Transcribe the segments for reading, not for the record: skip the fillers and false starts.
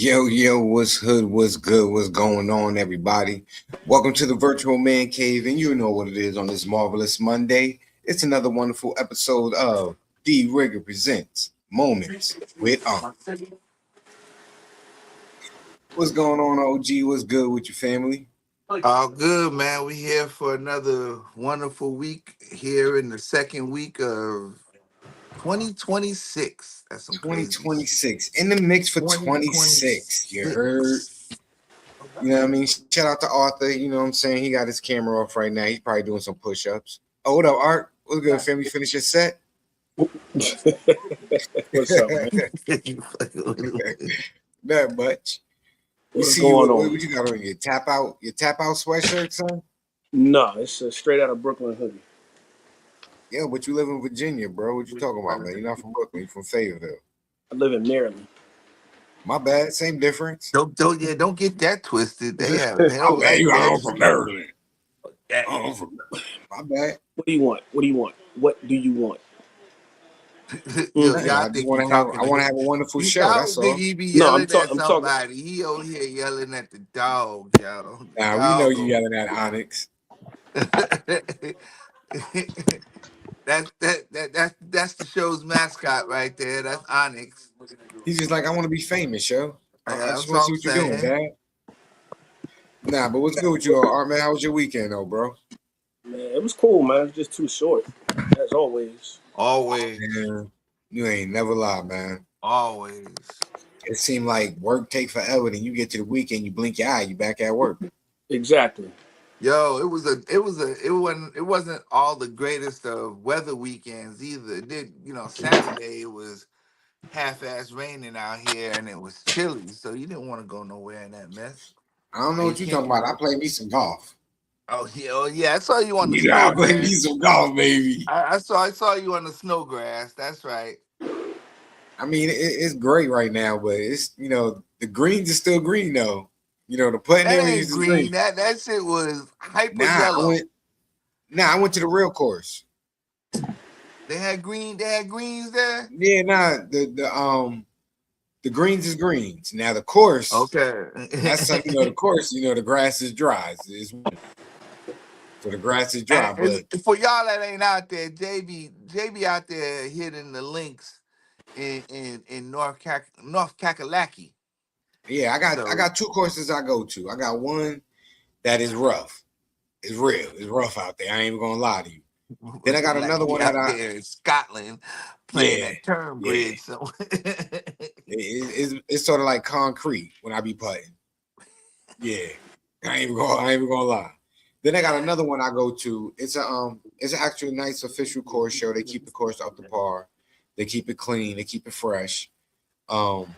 Yo, what's hood, what's good, what's going on, everybody? Welcome to the virtual man cave, and you know what it is on this marvelous Monday. It's another wonderful episode of Dee Rigga Presents Moments with What's going on, OG? What's good with your family? All good, man. We here for another wonderful week here in the second week of 2026. That's some crazy 2026. In the mix for 26. You heard? 2026. You know what I mean? Shout out to Arthur. You know what I'm saying? He got his camera off right now. He's probably doing some push ups. Oh, what up, Art? What's good, family? Finish your set? What's up, man? Not much. You What's see going what on? you got on your tap out sweatshirt, son? No, it's straight out of Brooklyn hoodie. Yeah, but you live in Virginia, bro. What you talking about, man? You're not from Brooklyn. You're from Fayetteville. I live in Maryland. My bad. Same difference. Don't get that twisted. They My don't bad. like I'm that. from Maryland. That- I'm from my bad. What do you want? What do you want? What do you want? Yo, Nothing. y'all I just think want you to have. talking I to want to have a wonderful show. y'all That's think all. he be No, yelling at I'm talking. somebody. He over here yelling at the dog, yo. Nah, we know you yelling at Onyx. That's the show's mascot right there. That's Onyx. He's just like, I want to be famous, yo. I just That's want to what see I'm what you're doing, saying. Dad. Nah, but what's good with you, Art, man? How was your weekend, though, bro? Man, it was cool, man. It's just too short, as always. Always, Man, you ain't never lie, man. always. It seemed like work take forever. Then you get to the weekend, you blink your eye, you back at work. Exactly. Yo, it wasn't all the greatest of weather weekends either. It did, Saturday it was half-ass raining out here and it was chilly, so you didn't want to go nowhere in that mess. I don't know And you what you're talking can't. about. I play me some golf. Oh yeah, I saw you on the Yeah, snow I play me grass. some golf, baby. I saw you on the snow grass. That's right. I mean, it's great right now, but it's the greens is still green though. The putting That areas ain't is green. green. That shit was hyper Nah, yellow. I went to the real course. They had green. They had greens there. Yeah, nah, the greens is greens. Now the course, Okay. that's the course. The grass is dry. So the grass is dry, And but for y'all that ain't out there, JB out there hitting the links in North Kakalaki. yeah, I So got two courses I go to. I got one that is rough. It's real. It's rough out there. I ain't even gonna lie to you. Then I got like another he one that out there in Scotland playing yeah, at Turnbridge. So it's sort of like concrete when I be putting. Yeah, I ain't even gonna lie. Then I got another one I go to. It's an actually nice official course show. They keep the course up to par. They keep it clean. They keep it fresh. And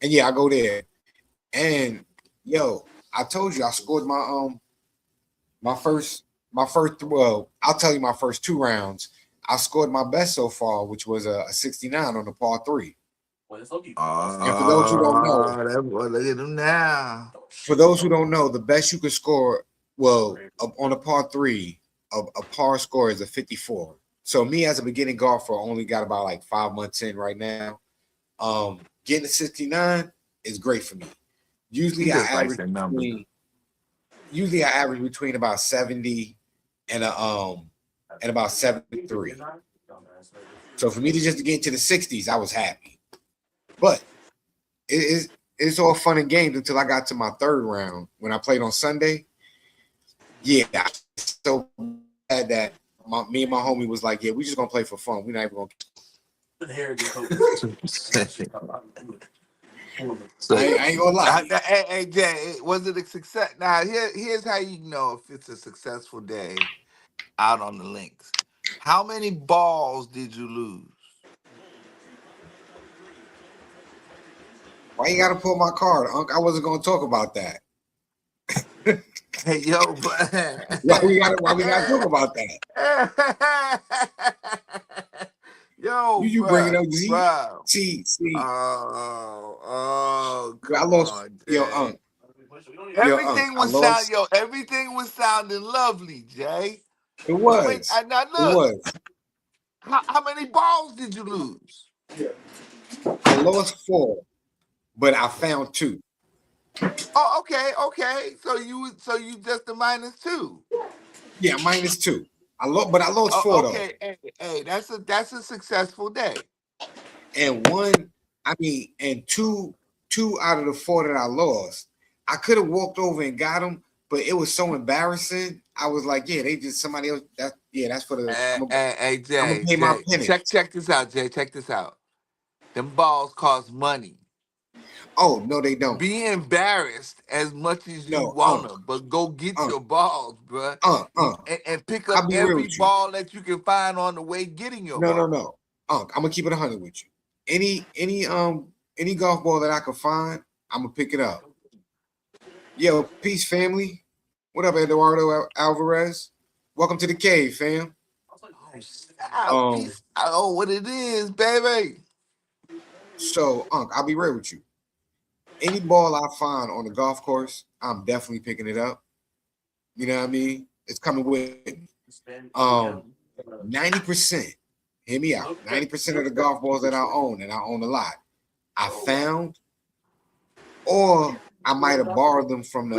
yeah, I go there. And yo, I told you I scored my first. Well, I'll tell you my first two rounds. I scored my best so far, which was a 69 on the par three. And for those who don't know, that boy, look at him now. the best you could score, well, on a par three, a par score is a 54. So me as a beginning golfer, only got about like 5 months in right now. Getting a 69 is great for me. He just likes that number. Usually I average between about 70 and about 73. So for me to just get into the 60s, I was happy. But it's all fun and games until I got to my third round when I played on Sunday. Yeah, I was so bad that me and my homie was like, yeah, we just gonna play for fun. We're not even gonna. So, I ain't gonna lie. hey, Jay, was it a success? Now, here's how you know if it's a successful day out on the links. How many balls did you lose? Why you gotta pull my card, Unc? I wasn't gonna talk about that. Hey, yo, Why we gotta talk about that? Yo, you bringing up bro. see. Oh, I come lost on, your Jay. Unc. Everything I lost. everything was sounding lovely, Jay. It Wait, was. now It look, was. how many balls did you lose? I lost 4, but I found 2. Oh, okay. So you just a -2. Yeah, -2. But I lost Oh, 4 though. okay. Hey, that's a successful day. And one, I mean, and two out of the 4 that I lost, I could have walked over and got them, but it was so embarrassing. I was like, yeah, they just somebody else. That's for the. Hey, I'm gonna Jay, pay my penance. check this out, Jay. Check this out. Them balls cost money. Oh no, they don't. Be embarrassed as much as you No, wanna, but go get uh, your balls, bruh. uh, uh. And pick I'll up be real every with you. ball that you can find on the way getting your No, no, ball. no. I'm gonna keep it 100 with you. Any golf ball that I can find, I'm gonna pick it up. Yo, peace, family. What up, Eduardo Alvarez? Welcome to the cave, fam. Um, Oh, what it is, baby. so I'll be real with you. Any ball I find on the golf course, I'm definitely picking it up. You know what I mean? It's coming with me. 90%, hear me out. 90% of the golf balls that I own, and I own a lot, I found, or I might have borrowed them from the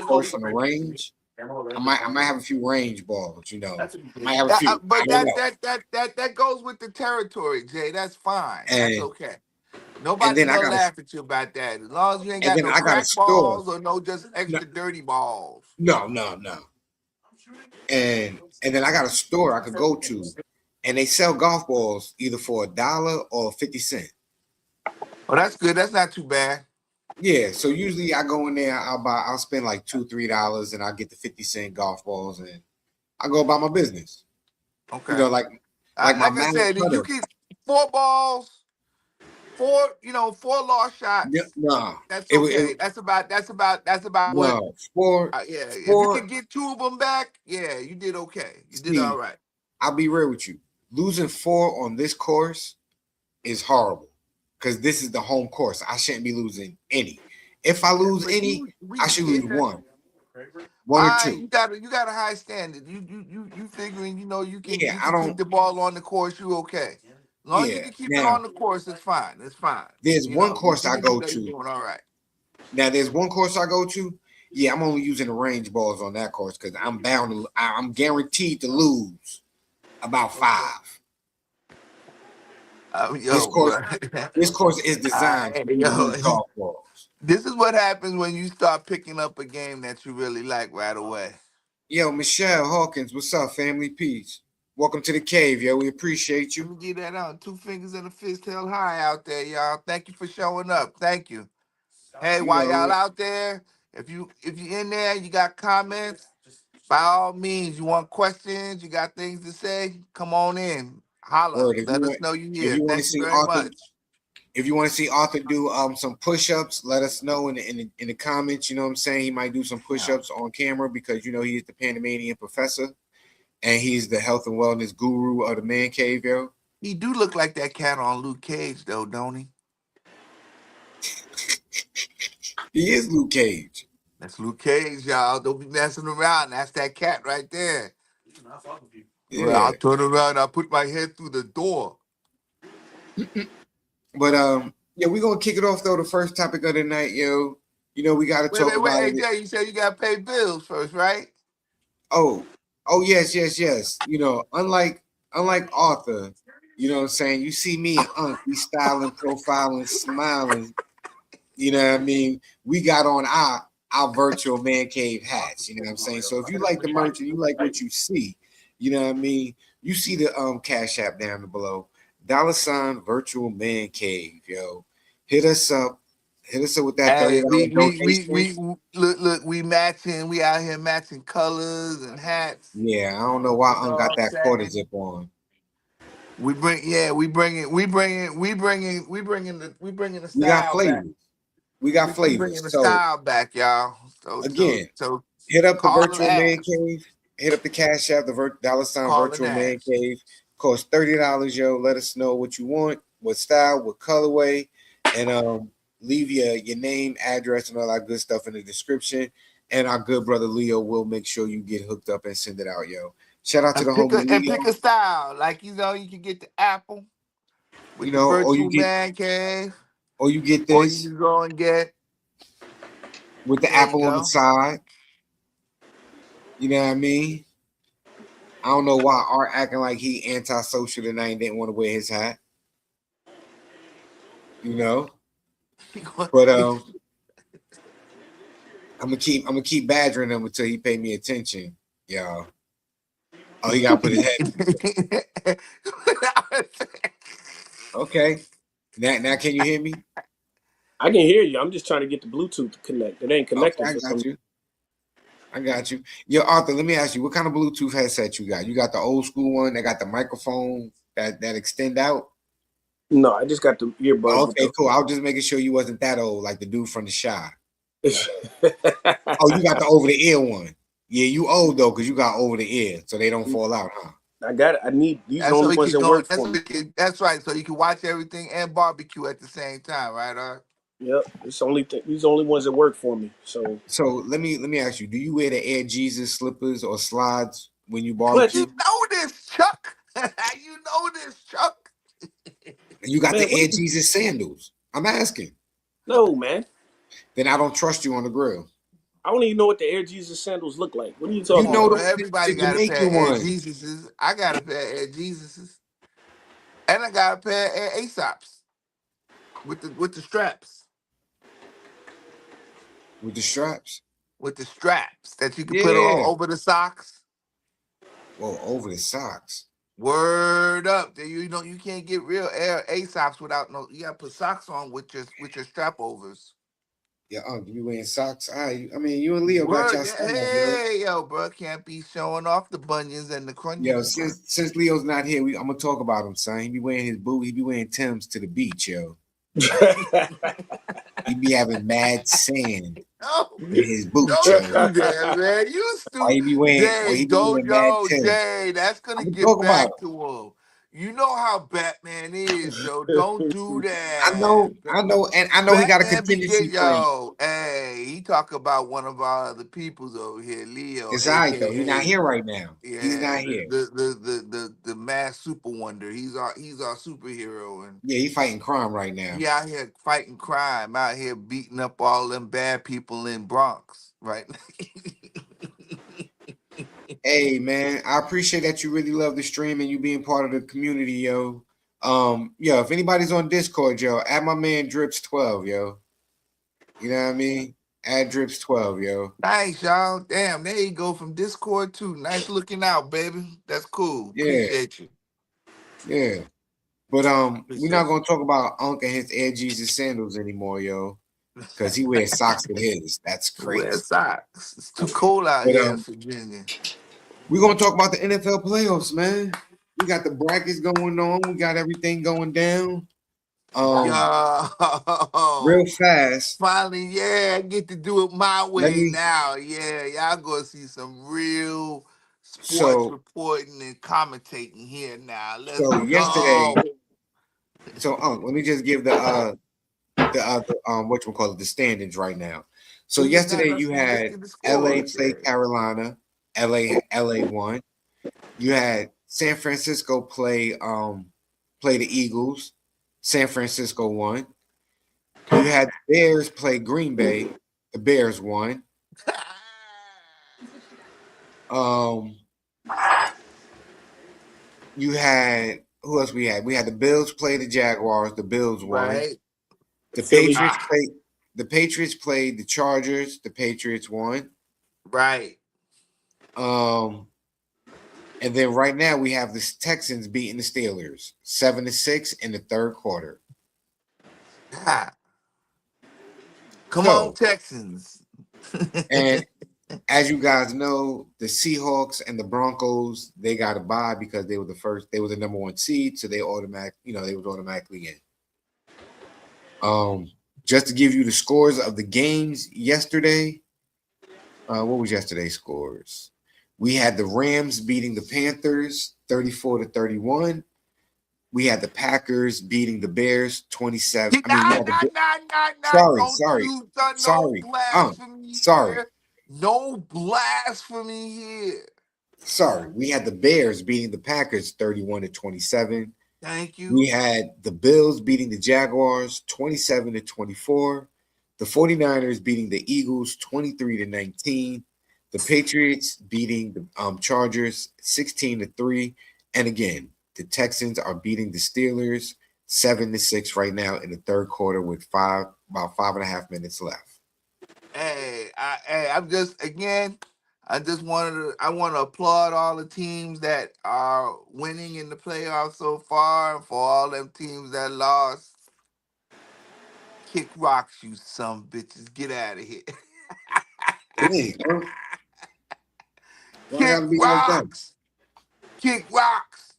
course from the range. I might have a few range balls, you know. I might have a few. I But don't know. that goes with the territory, Jay. That's fine. That's And okay. and Nobody's then I gonna got a laugh at you about that. As long as you ain't and got then no I got a crack store. balls or no just No, extra dirty balls. no. And then I got a store I could go to, and they sell golf balls either for $1 or 50 cents. Oh, that's good. That's not too bad. Yeah, so usually I go in there, I'll spend like $2, $3, and I get the 50-cent golf balls, and I go about my business. You Okay. know, like my Like I Malice said, if you putter. get 4 balls, four lost shots. No, That's it okay. That's about what. no four Yeah. If you four. could get 2 of them back, yeah, you did okay. You did all See, right. I'll be real with you. Losing 4 on this course is horrible because this is the home course. I shouldn't be losing any. If I lose But any, we I should get lose that. one or two. You got a high standard. You figuring Yeah, you I can keep don't. the ball on the course. You okay? As long as you Yeah. can keep it Now on the course, it's fine. It's fine. there's one course You I can do go that. You're to. doing all right. Now there's one course I go to. Yeah, I'm only using the range balls on that course because I'm bound to. I'm guaranteed to lose about 5. This Yo, course, bro. this course is designed for me to Yo, lose golf balls. this is what happens when you start picking up a game that you really like right away. Yo, Michelle Hawkins, what's up, family? Peace. Welcome to the cave, yo. We appreciate Let you. me get that out. 2 fingers and a fist held high out there, y'all. Thank you for showing up. Thank you. Hey, You while know y'all it. out there, if you in there, you got comments, by all means, you want questions, you got things to say, come on in. Holla. Word. Let us know you If here. you want to Thank you see very Arthur, much. if you want to see Arthur do some push-ups, let us know in the comments. You know what I'm saying? He might do some push-ups on camera because you know he's the Panamanian professor and he's the health and wellness guru of the man cave, yo. He do look like that cat on Luke Cage, though, don't he? He is Luke Cage. That's Luke Cage, y'all. Don't be messing around. That's that cat right there. Well, Yeah. I'll turn around. I'll put my head through the door. But yeah, we're gonna kick it off though. The first topic of the night, yo. You know, we gotta talk Wait. about Hey, it. Jay, you said you got to pay bills first, right? Oh, oh yes. You know, unlike Arthur, you know what I'm saying? You see me and Unc, we styling, profiling, smiling. You know what I mean? We got on our virtual man cave hats. You know what I'm saying? So if you like the merch and you like what you see, you know what I mean? You see the cash app down below. $ virtual man cave, yo. Hit us up. Hit us up with that Hey, $30 donation. look, we matching. We out here matching colors and hats. Yeah, I don't know why You know Unc what got I'm that quarter saying? zip on. We bringing the We got style back. flavors. We got We bringing flavors. the So style back, y'all. again, So hit up the call and virtual man ask. cave. Hit up the cash app, the Call and virtual man ask. cave. Costs $30, yo. Let us know what you want, what style, what colorway, and leave your name, address, and all that good stuff in the description. And our good brother Leo will make sure you get hooked up and send it out, yo. Shout out to the homie And pick Leo. a style. Like you can get the Apple You with the know, virtual man cave, or you get or you this. can go and get with the There you apple on the go. side. You know what I mean? I don't know why Art acting like he antisocial tonight and didn't want to wear his hat. You know, but I'm gonna keep badgering him until he pay me attention, y'all. Oh, he gotta put his head. Okay. Now can you hear me? I can hear you. I'm just trying to get the Bluetooth to connect. It ain't Okay, connecting I for some. got you. I got you. Yo, Arthur, let me ask you, what kind of Bluetooth headset you got? You got the old school one that got the microphone that extend out? No, I just got the earbuds. Okay, cool. I was just making sure you wasn't that old, like the dude from The Shy. With Oh, you got the over the ear one. Yeah, you old though, because you got over the ear, so they don't fall out, huh? I got it. I need these are the That's so only he ones can that go. work for me. That's right. So you can watch everything and barbecue at the same time, right? Art? Yep, it's the only thing. These are the only ones that work for me. So So let me ask you, do you wear the Air Jesus slippers or slides when you what, You barbecue? know this, Chuck. You know this, Chuck. You got man? the Air What? Jesus sandals. I'm asking. No, man. Then I don't trust you on the grill. I don't even know what the Air Jesus sandals look like. What are you You Come talking know on, about? bro. the, Everybody the got a pair Jamaican of Air one Jesuses. I got a pair of Air Jesuses, and I got a pair of Air Aesops with the straps, with the straps. that you can put on Yeah. over the socks. Well, over the socks. Word up. You know you can't get real Air Aesops without no. You gotta put socks on with your strap overs. Yeah, you be wearing socks. I mean, you and Leo got Word, y'all yeah, stuff, yo. hey, yo, bro, can't be showing off the bunions and the Yo, crunions, bro. since Leo's not here, I'm gonna talk about him, son. He be wearing his boot. He be wearing Timbs to the beach, yo. He be having mad sand No, in his boot, don't yo. do that, man. You Why stupid, he be wearing? Why Jay. he be Don't, wearing mad yo, Timbs? Jay. That's gonna I'm gonna get talk about back it. to him. You know how Batman is, yo. Don't do I that. know, and I know he got a Batman be contingency get plan. yo. Hey, he talk about one of our other peoples over here, Leo, It's all right though. He's not aka here right now. He's yeah, not here. the mass super wonder. He's our superhero, and Yeah, he fighting crime right now. he out here fighting crime, out here beating up all them bad people in Bronx, right? Hey man, I appreciate that you really love the stream and you being part of the community, yo. Yo, if anybody's on Discord, yo, add my man Drips12, yo. You know what I mean? Add Drips12, yo. Nice, y'all. Damn, there you go from Discord too. Nice looking out, baby. That's cool. Yeah, Appreciate you. yeah. But we're not Appreciate gonna talk about Unc and his Air Jesus sandals anymore, yo. Cause he wears socks with his. That's you. Wear crazy. socks. It's too cold out But here in Virginia. we're gonna talk about the NFL playoffs, man. We got the brackets going on, we got everything going down. Yo, Real fast. finally, yeah, I get to do it my Let way me now. Yeah, y'all gonna see some real sports so reporting and commentating here now. Let's so yesterday. go. So let me just give what you call it, the standings right now. So Yeah, now yesterday you let's had get the LA scores. play Yeah. Carolina, LA won. You had San Francisco play the Eagles. San Francisco won. You had the Bears play Green Bay. The Bears won. Um, you had who else we had? We had the Bills play the Jaguars. The Bills won. Right, The Philly. Patriots played. The Patriots played the Chargers. The Patriots won. right. And then right now we have the Texans beating the Steelers 7-6 in the third quarter. Ha. Come on, So, Texans. and as you guys know, the Seahawks and the Broncos, they got a bye because they were the number one seed, so they was automatically in. Just to give you the scores of the games yesterday. What was yesterday's scores? We had the Rams beating the Panthers 34-31. We had the Packers beating the Bears 27. I mean, we had the Don't sorry, you no sorry, blasphemy sorry, here. No blasphemy here. sorry. We had the Bears beating the Packers 31-27. Thank We you. had the Bills beating the Jaguars 27-24. The 49ers beating the Eagles 23-19. The Patriots beating the Chargers 16-3. And again, the Texans are beating the Steelers 7-6 right now in the third quarter with about 5.5 minutes left. I'm just again. I want to applaud all the teams that are winning in the playoffs so far, and for all them teams that lost. Kick rocks, you some bitches. Get out of here. Dang, huh? Why Kick gotta be like that? rocks. Kick rocks.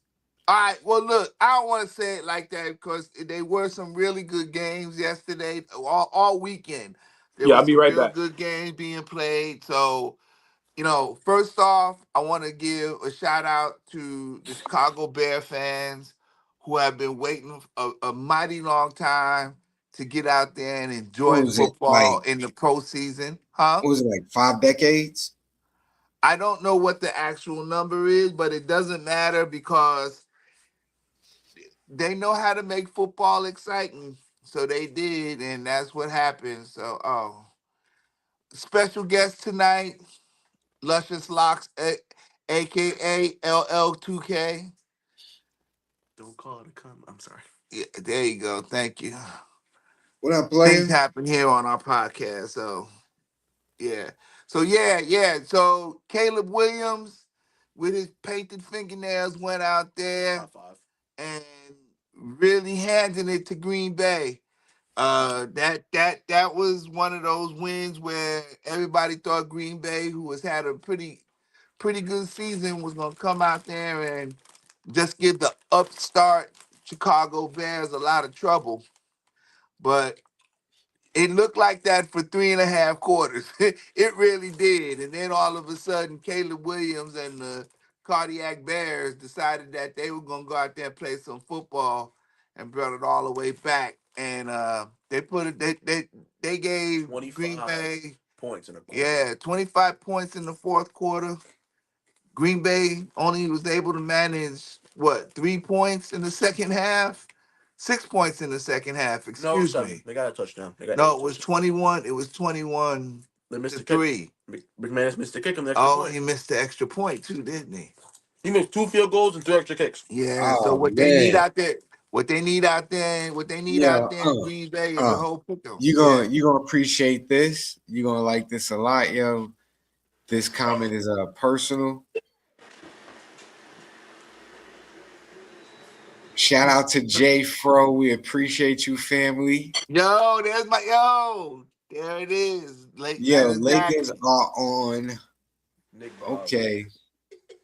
All right. Well, look, I don't want to say it like that because there were some really good games yesterday, all weekend. There Yeah, were I'll be some right real back. good games being played. So, first off, I want to give a shout out to the Chicago Bear fans who have been waiting a mighty long time to get out there and What enjoy was it like? football in the postseason. Huh? What was it like 5 decades? I don't know what the actual number is, but it doesn't matter because they know how to make football exciting. So they did, and that's what happened. So, special guest tonight, Luscious Locks, aka LL2K. Don't call it a come. I'm sorry. Yeah, there you go. Thank you. What up, Things player? happen here on our podcast. So yeah. So So Caleb Williams with his painted fingernails went out there High five. and really handing it to Green Bay. That was one of those wins where everybody thought Green Bay, who has had a pretty good season, was gonna come out there and just give the upstart Chicago Bears a lot of trouble. But it looked like that for 3.5 quarters. It really did. And then all of a sudden, Caleb Williams and the Cardiac Bears decided that they were gonna go out there and play some football and brought it all the way back. And they put it they gave Green 25 Bay points in a quarter. 25 points in the fourth quarter. Green Bay only was able to manage 3 points in the second half, 6 points in the second half. No, Excuse 7. me. They got a touchdown. They got No, 8 it was touchdowns. 21. It was 21 They missed to the kick. 3. McManus missed the kick and the extra Oh, point. he missed the extra point too, didn't he? He missed 2 field goals and 3 extra kicks. Yeah. So Oh what they need man. out there, what they need out there Yeah, in Green Bay is a whole pick'em. you Yeah. gonna appreciate this. You're gonna like this a lot, yo. This comment is personal. Shout out to Jay Fro. We appreciate you, family. Yo, there's my yo. There it is. Yo, Lakers are on. Nick Bob. Okay.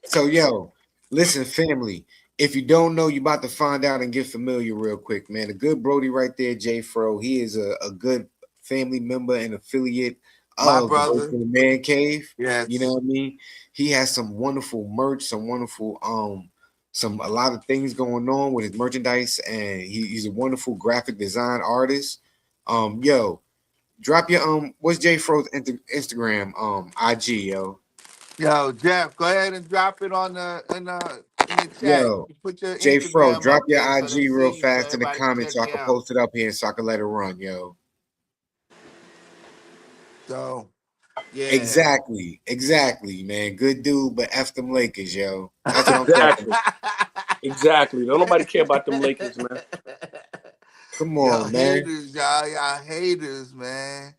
So, yo, listen, family. If you don't know, you're about to find out and get familiar real quick, man. A good Brody right there, Jay Fro. He is a good family member and affiliate My of brother. the Mancave. Yes. You know what I mean? He has some wonderful merch, some wonderful a lot of things going on with his merchandise, and he's a wonderful graphic design artist. Yo, drop your what's Jay Fro's Instagram IG, yo. Yo, Jeff, go ahead and drop it on in the chat. Yo, You put your J Fro, Instagram drop up your there so they IG real see, so fast in the everybody can comments check so I you can out. post it up here so I can let it run, yo. So, yeah. Exactly, man. Good dude, but F them Lakers, yo. That's what I'm talking about. Exactly. Don't nobody care about them Lakers, man. Come Y'all on, man. haters, y'all haters, man.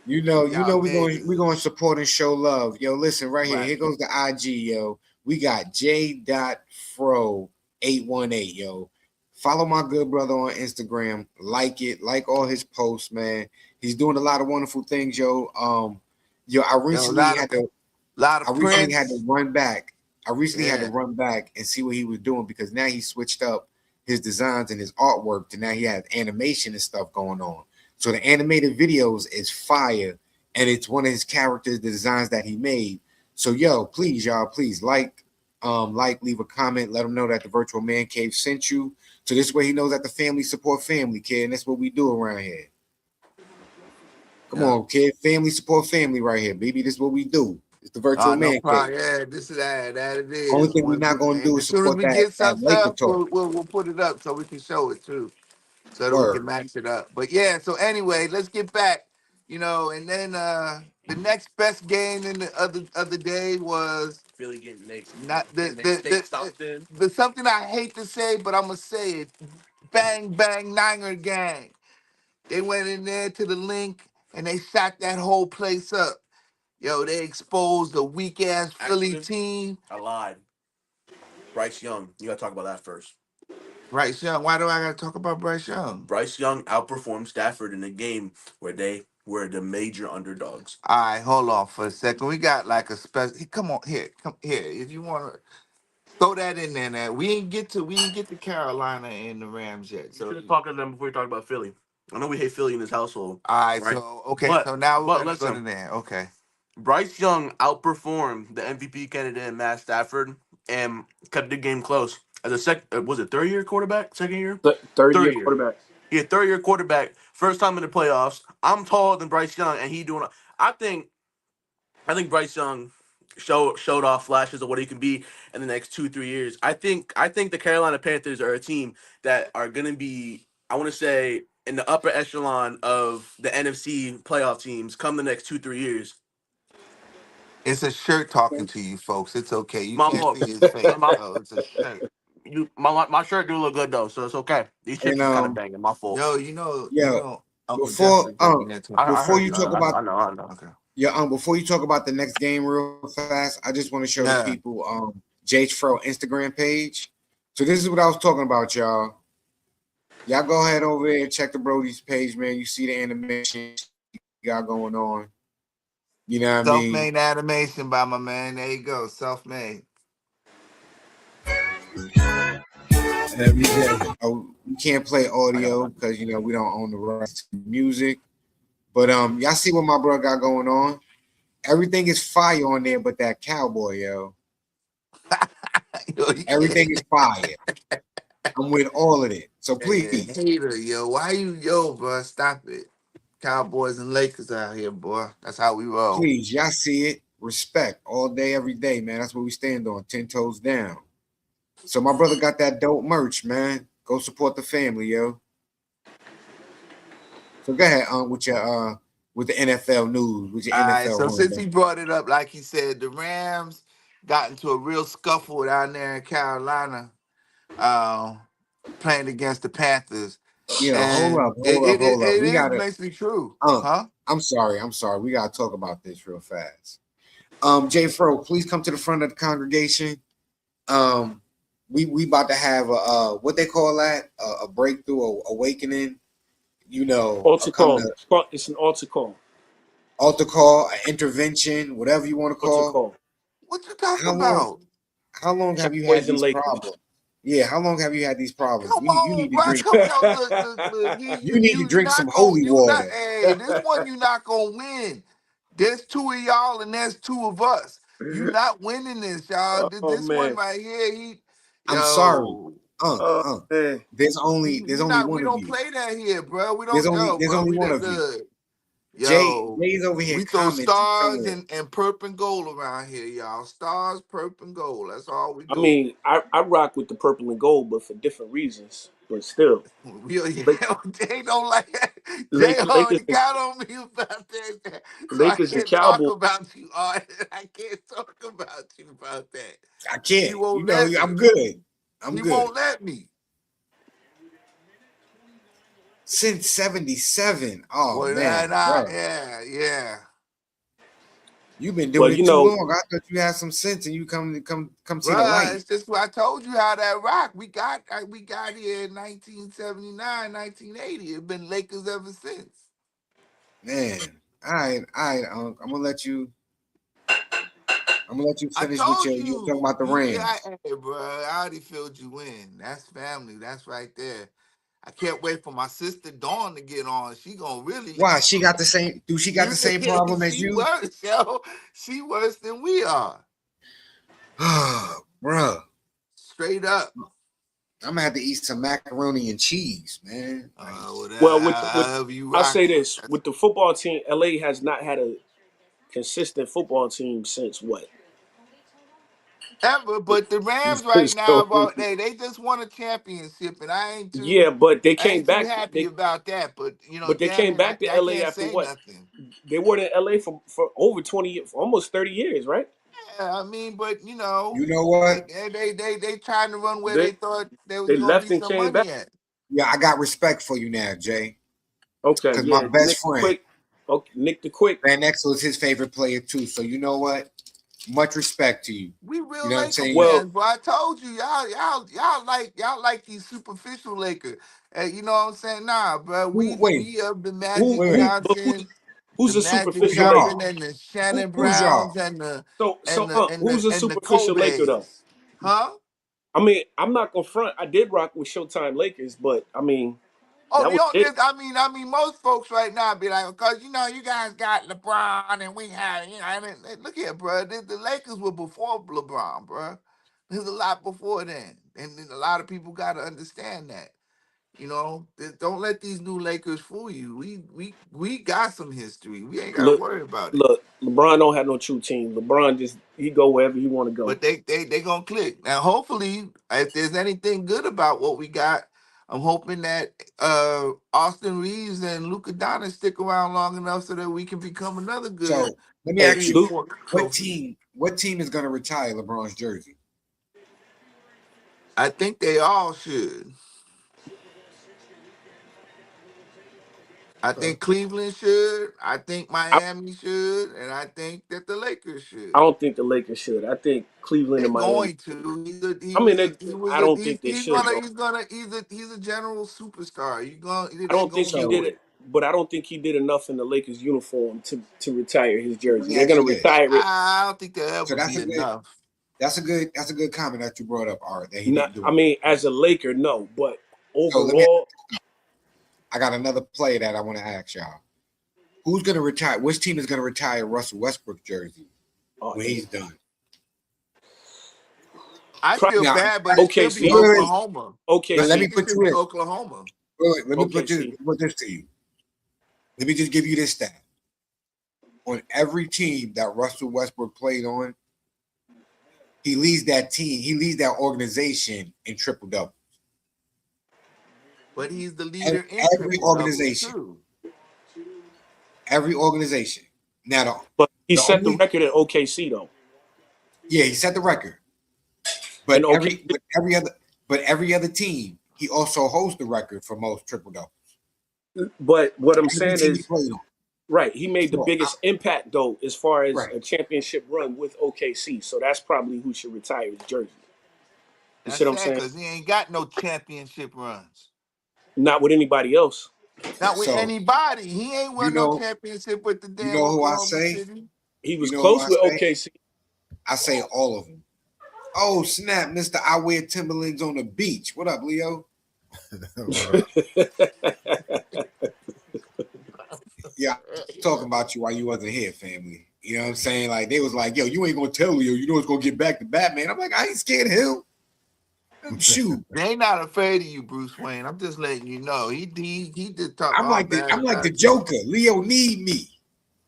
You know Y'all we're haters. going to support and show love. Yo, listen, right here. Right. Here goes the IG, yo. We got J.Fro818, yo. Follow my good brother on Instagram. Like it, like all his posts, man. He's doing a lot of wonderful things, yo. I recently had to run back. I recently had to run back and see what he was doing because now he switched up his designs and his artwork to now he has animation and stuff going on. So the animated videos is fire, and it's one of his characters, the designs that he made. So yo, please, y'all, please like, leave a comment, let him know that the Virtual Man Cave sent you. So this way he knows that the family support family, kid, and that's what we do around here. Come on, kid, family support family right here, baby. This is what we do. It's the Virtual Man Cave. Yeah, this is that it is. Only thing we're not gonna do is as soon as support we get that some Laker stuff, talk. we'll put it up so we can show it too. so that we can Word. match it up. But yeah, so anyway, let's get back. And then the next best game in the other day was Philly getting Knicks. not Stockton. the something I hate to say, but I'm gonna say it. Bang bang Niner gang. They went in there to the link and they shot that whole place up. Yo, they exposed a weak ass Philly Actually, team. I lied. Bryce Young. You gotta talk about that first. Bryce Young. Why do I gotta talk about Bryce Young? Bryce Young outperformed Stafford in a game where they were the major underdogs. All right, hold on for a second. We got like a special. Come on, come here. If you want to throw that in there, now we ain't get to Carolina and the Rams yet. You So, should have talked to them before you talk about Philly. I know we hate Philly in this household, all right. right? So okay. But So now we're but gonna go to listen, there. Okay. Bryce Young outperformed the MVP candidate Matt Stafford and kept the game close. As was it third year quarterback, second year, Third year third year? quarterback. Yeah, third year quarterback, first time in the playoffs. I'm taller than Bryce Young, and he doing. I think Bryce Young showed off flashes of what he can be in the next 2-3 years. I think the Carolina Panthers are a team that are gonna be, I want to say, in the upper echelon of the NFC playoff teams come the next 2-3 years. It's a shirt talking to you, folks. It's okay. You My can't fault. see his face, My, so it's a shirt. my shirt do look good though, so it's okay. These chicks And is kind of banging. My fault. Yo, yo, Uncle before Jeffrey got in there talking. I before heard you you. talk about I know. I know. Okay. before you talk about the next game real fast, I just want to show the Yeah. people Jage Fro Instagram page. So this is what I was talking about, y'all. Y'all go ahead over there and check the Brody's page, man. You see the animation you got going on. You know what I mean? Self-made animation by my man. There you go. Self-made. Every day. Oh, we can't play audio because we don't own the rights to music. But y'all see what my brother got going on? Everything is fire on there, but that cowboy, yo. Yo, you Everything is fire. I'm with all of it. So hey, please, hater, yo. Why you, bro? Stop it. Cowboys and Lakers out here, boy. That's how we roll. please, y'all see it. Respect all day, every day, man. That's what we stand on, 10 toes down. So my brother got that dope merch, man. Go support the family, yo. So go ahead, with the NFL news, with your All right, NFL so since rundown. he brought it up, like he said, the Rams got into a real scuffle down there in Carolina, playing against the Panthers, Yeah, hold and up, hold up, hold up. it We is gotta basically true, uh huh? I'm sorry. We gotta talk about this real fast. Jay Fro, please come to the front of the congregation. We about to have a what they call that, a breakthrough, a awakening, Altar coming call. It's an altar call. altar call, an intervention, whatever you want to Altar call. call. What you talking How long? about? How long have you had Cowboys and these Lakers. problems? Yeah, how long have you had these problems? Come You need on, to bro. drink. Come yo, look. You need to You drink some not gonna, holy you not. water. Hey, this one you not gonna win. There's two of y'all and there's two of us. You not winning this, y'all. Oh This one man. right here, I'm sorry. yo, Oh man. There's only we one of don't you. play that here, bro. We There's don't, only yo, there's bro. only We one the of you. yo. Jay's over here We throw commenting stars somewhere. and purple and gold around here, y'all. Stars, purple and gold. That's all we I do. mean, I rock with the purple and gold, but for different reasons. But still, Lake, Jay don't like it. Jay Lakers, already got on me about that, so I Lakers and can't talk Cowboys. about you. I can't talk about you about that. I He can't. won't let me. I'm good. I'm He good. won't let me. Since 77. Oh Well, man, bro. yeah. You've been Well, doing it too long. I thought you had some sense and you come see the Bruh, light. it's just what I told you how that rock. We got here in 1979, 1980. It's been Lakers ever since. Man. All right. I'm gonna let you I finish with told you talking you. about the Rams. Hey, bro. I already filled you in. That's family. That's right there. I can't wait for my sister Dawn to get on. She gonna really. Why? She got the same problem as She you? worse, yo. She worse than we are. Bro. Straight up. I'm gonna have to eat some macaroni and cheese, man. well, However you I'll rock say it. this with the football team. LA has not had a consistent football team since what? ever. But the Rams right now, So, bro, they just won a championship, and yeah, but they I came ain't too back. happy about that. But you know, They damn came it, back to I LA can't after say what? nothing. They were in LA for over 20 years, for almost 30 years, right? Yeah, I mean, but You know what? they trying to run where They they thought there was they gonna be left and some came back. money at. Yeah, I got respect for you now, Jay. Okay, Because my yeah, best Nick the friend, Quick. Okay, Nick the Quick. Van Exel, is his favorite player too. So you know what? Much respect to you. We You real know what I'm Laker saying? Well, fans, but I told you, y'all like these superficial Lakers. You know what I'm saying? Nah, bro, Who? Wait, we have the who Magic wait, who wait. but Johnson, the who's a Magic Who's superficial Laker? Johnson, y'all? and the Shannon Who's Browns, y'all? and the So who's a and the superficial Laker though? Kobe's, huh? I mean, I'm not gonna front. I did rock with Showtime Lakers, but I mean, Oh, that you was don't it. just. I mean, most folks right now be like, because you know, you guys got LeBron, and we have, you know, look here, bro. The Lakers were before LeBron, bro. There's a lot before then, and then a lot of people got to understand that. You know, don't let these new Lakers fool you. We got some history. We ain't got to Look, worry about it. look. LeBron don't have no true team. LeBron just he go wherever he want to go. But they gonna click. Now hopefully, if there's anything good about what we got, I'm hoping that Austin Reeves and Luka Doncic stick around long enough so that we can become another good So let me Hey, ask three or you, Luke. four what trophy. team? What team is going to retire LeBron's jersey? I think they all should. I think Cleveland should. I think I, Miami should, and I think that the Lakers I should. don't think the Lakers should. I think Cleveland They're and Miami. going to. I mean, I don't think they should though. He's a general superstar. I They're don't think gonna he do So did it. it, but I don't think he did enough in the Lakers uniform to retire his let jersey. me They're ask gonna you this. retire it. I don't think there'll So ever be enough. that's a good comment that you brought up, Art, that he Not, didn't do I it. mean, as a Laker, no, but So let me. overall, I got another player that I want to ask y'all. Who's going to retire? Which team is going to retire Russell Westbrook jersey oh, when damn. he's done? I feel Probably Now, bad, but it should be wait, OKC. wait, wait. Oklahoma. But I let me OKC. think it put should you be in. Oklahoma. Let me OKC. put this to you. Let me just give you this stat. On every team that Russell Westbrook played on, he leads that team. He leads that organization in triple double. But he's the leader in Every triple doubles organization. too. Every organization. Now But he the set the only record at OKC though, yeah, he set the record. and But OKC. every other team, he also holds the record for most triple doubles. But what I'm Every saying team he is, played on. right, he made the So biggest impact though, as far as right. a championship run with OKC. So that's probably who should retire his jersey. You see That's what I'm sad saying? because he ain't got no championship runs. Not with anybody else. Not with So anybody. He ain't you won no know, championship with the you damn know who I Oklahoma say? City. He You was know who close I with say? OKC. I say all of them. Oh snap, Mister! I wear Timberlands on the beach. What up, Leo? Yeah, I was talking about you while you wasn't here, family. You know what I'm saying? Like they was like, "Yo, you ain't gonna tell Leo. You know it's gonna get back to Batman." I'm like, I ain't scared of him. Shoot, They ain't not afraid of you, Bruce Wayne. I'm just letting you know. He did talk I'm all like the bad about you. Joker. Leo need me.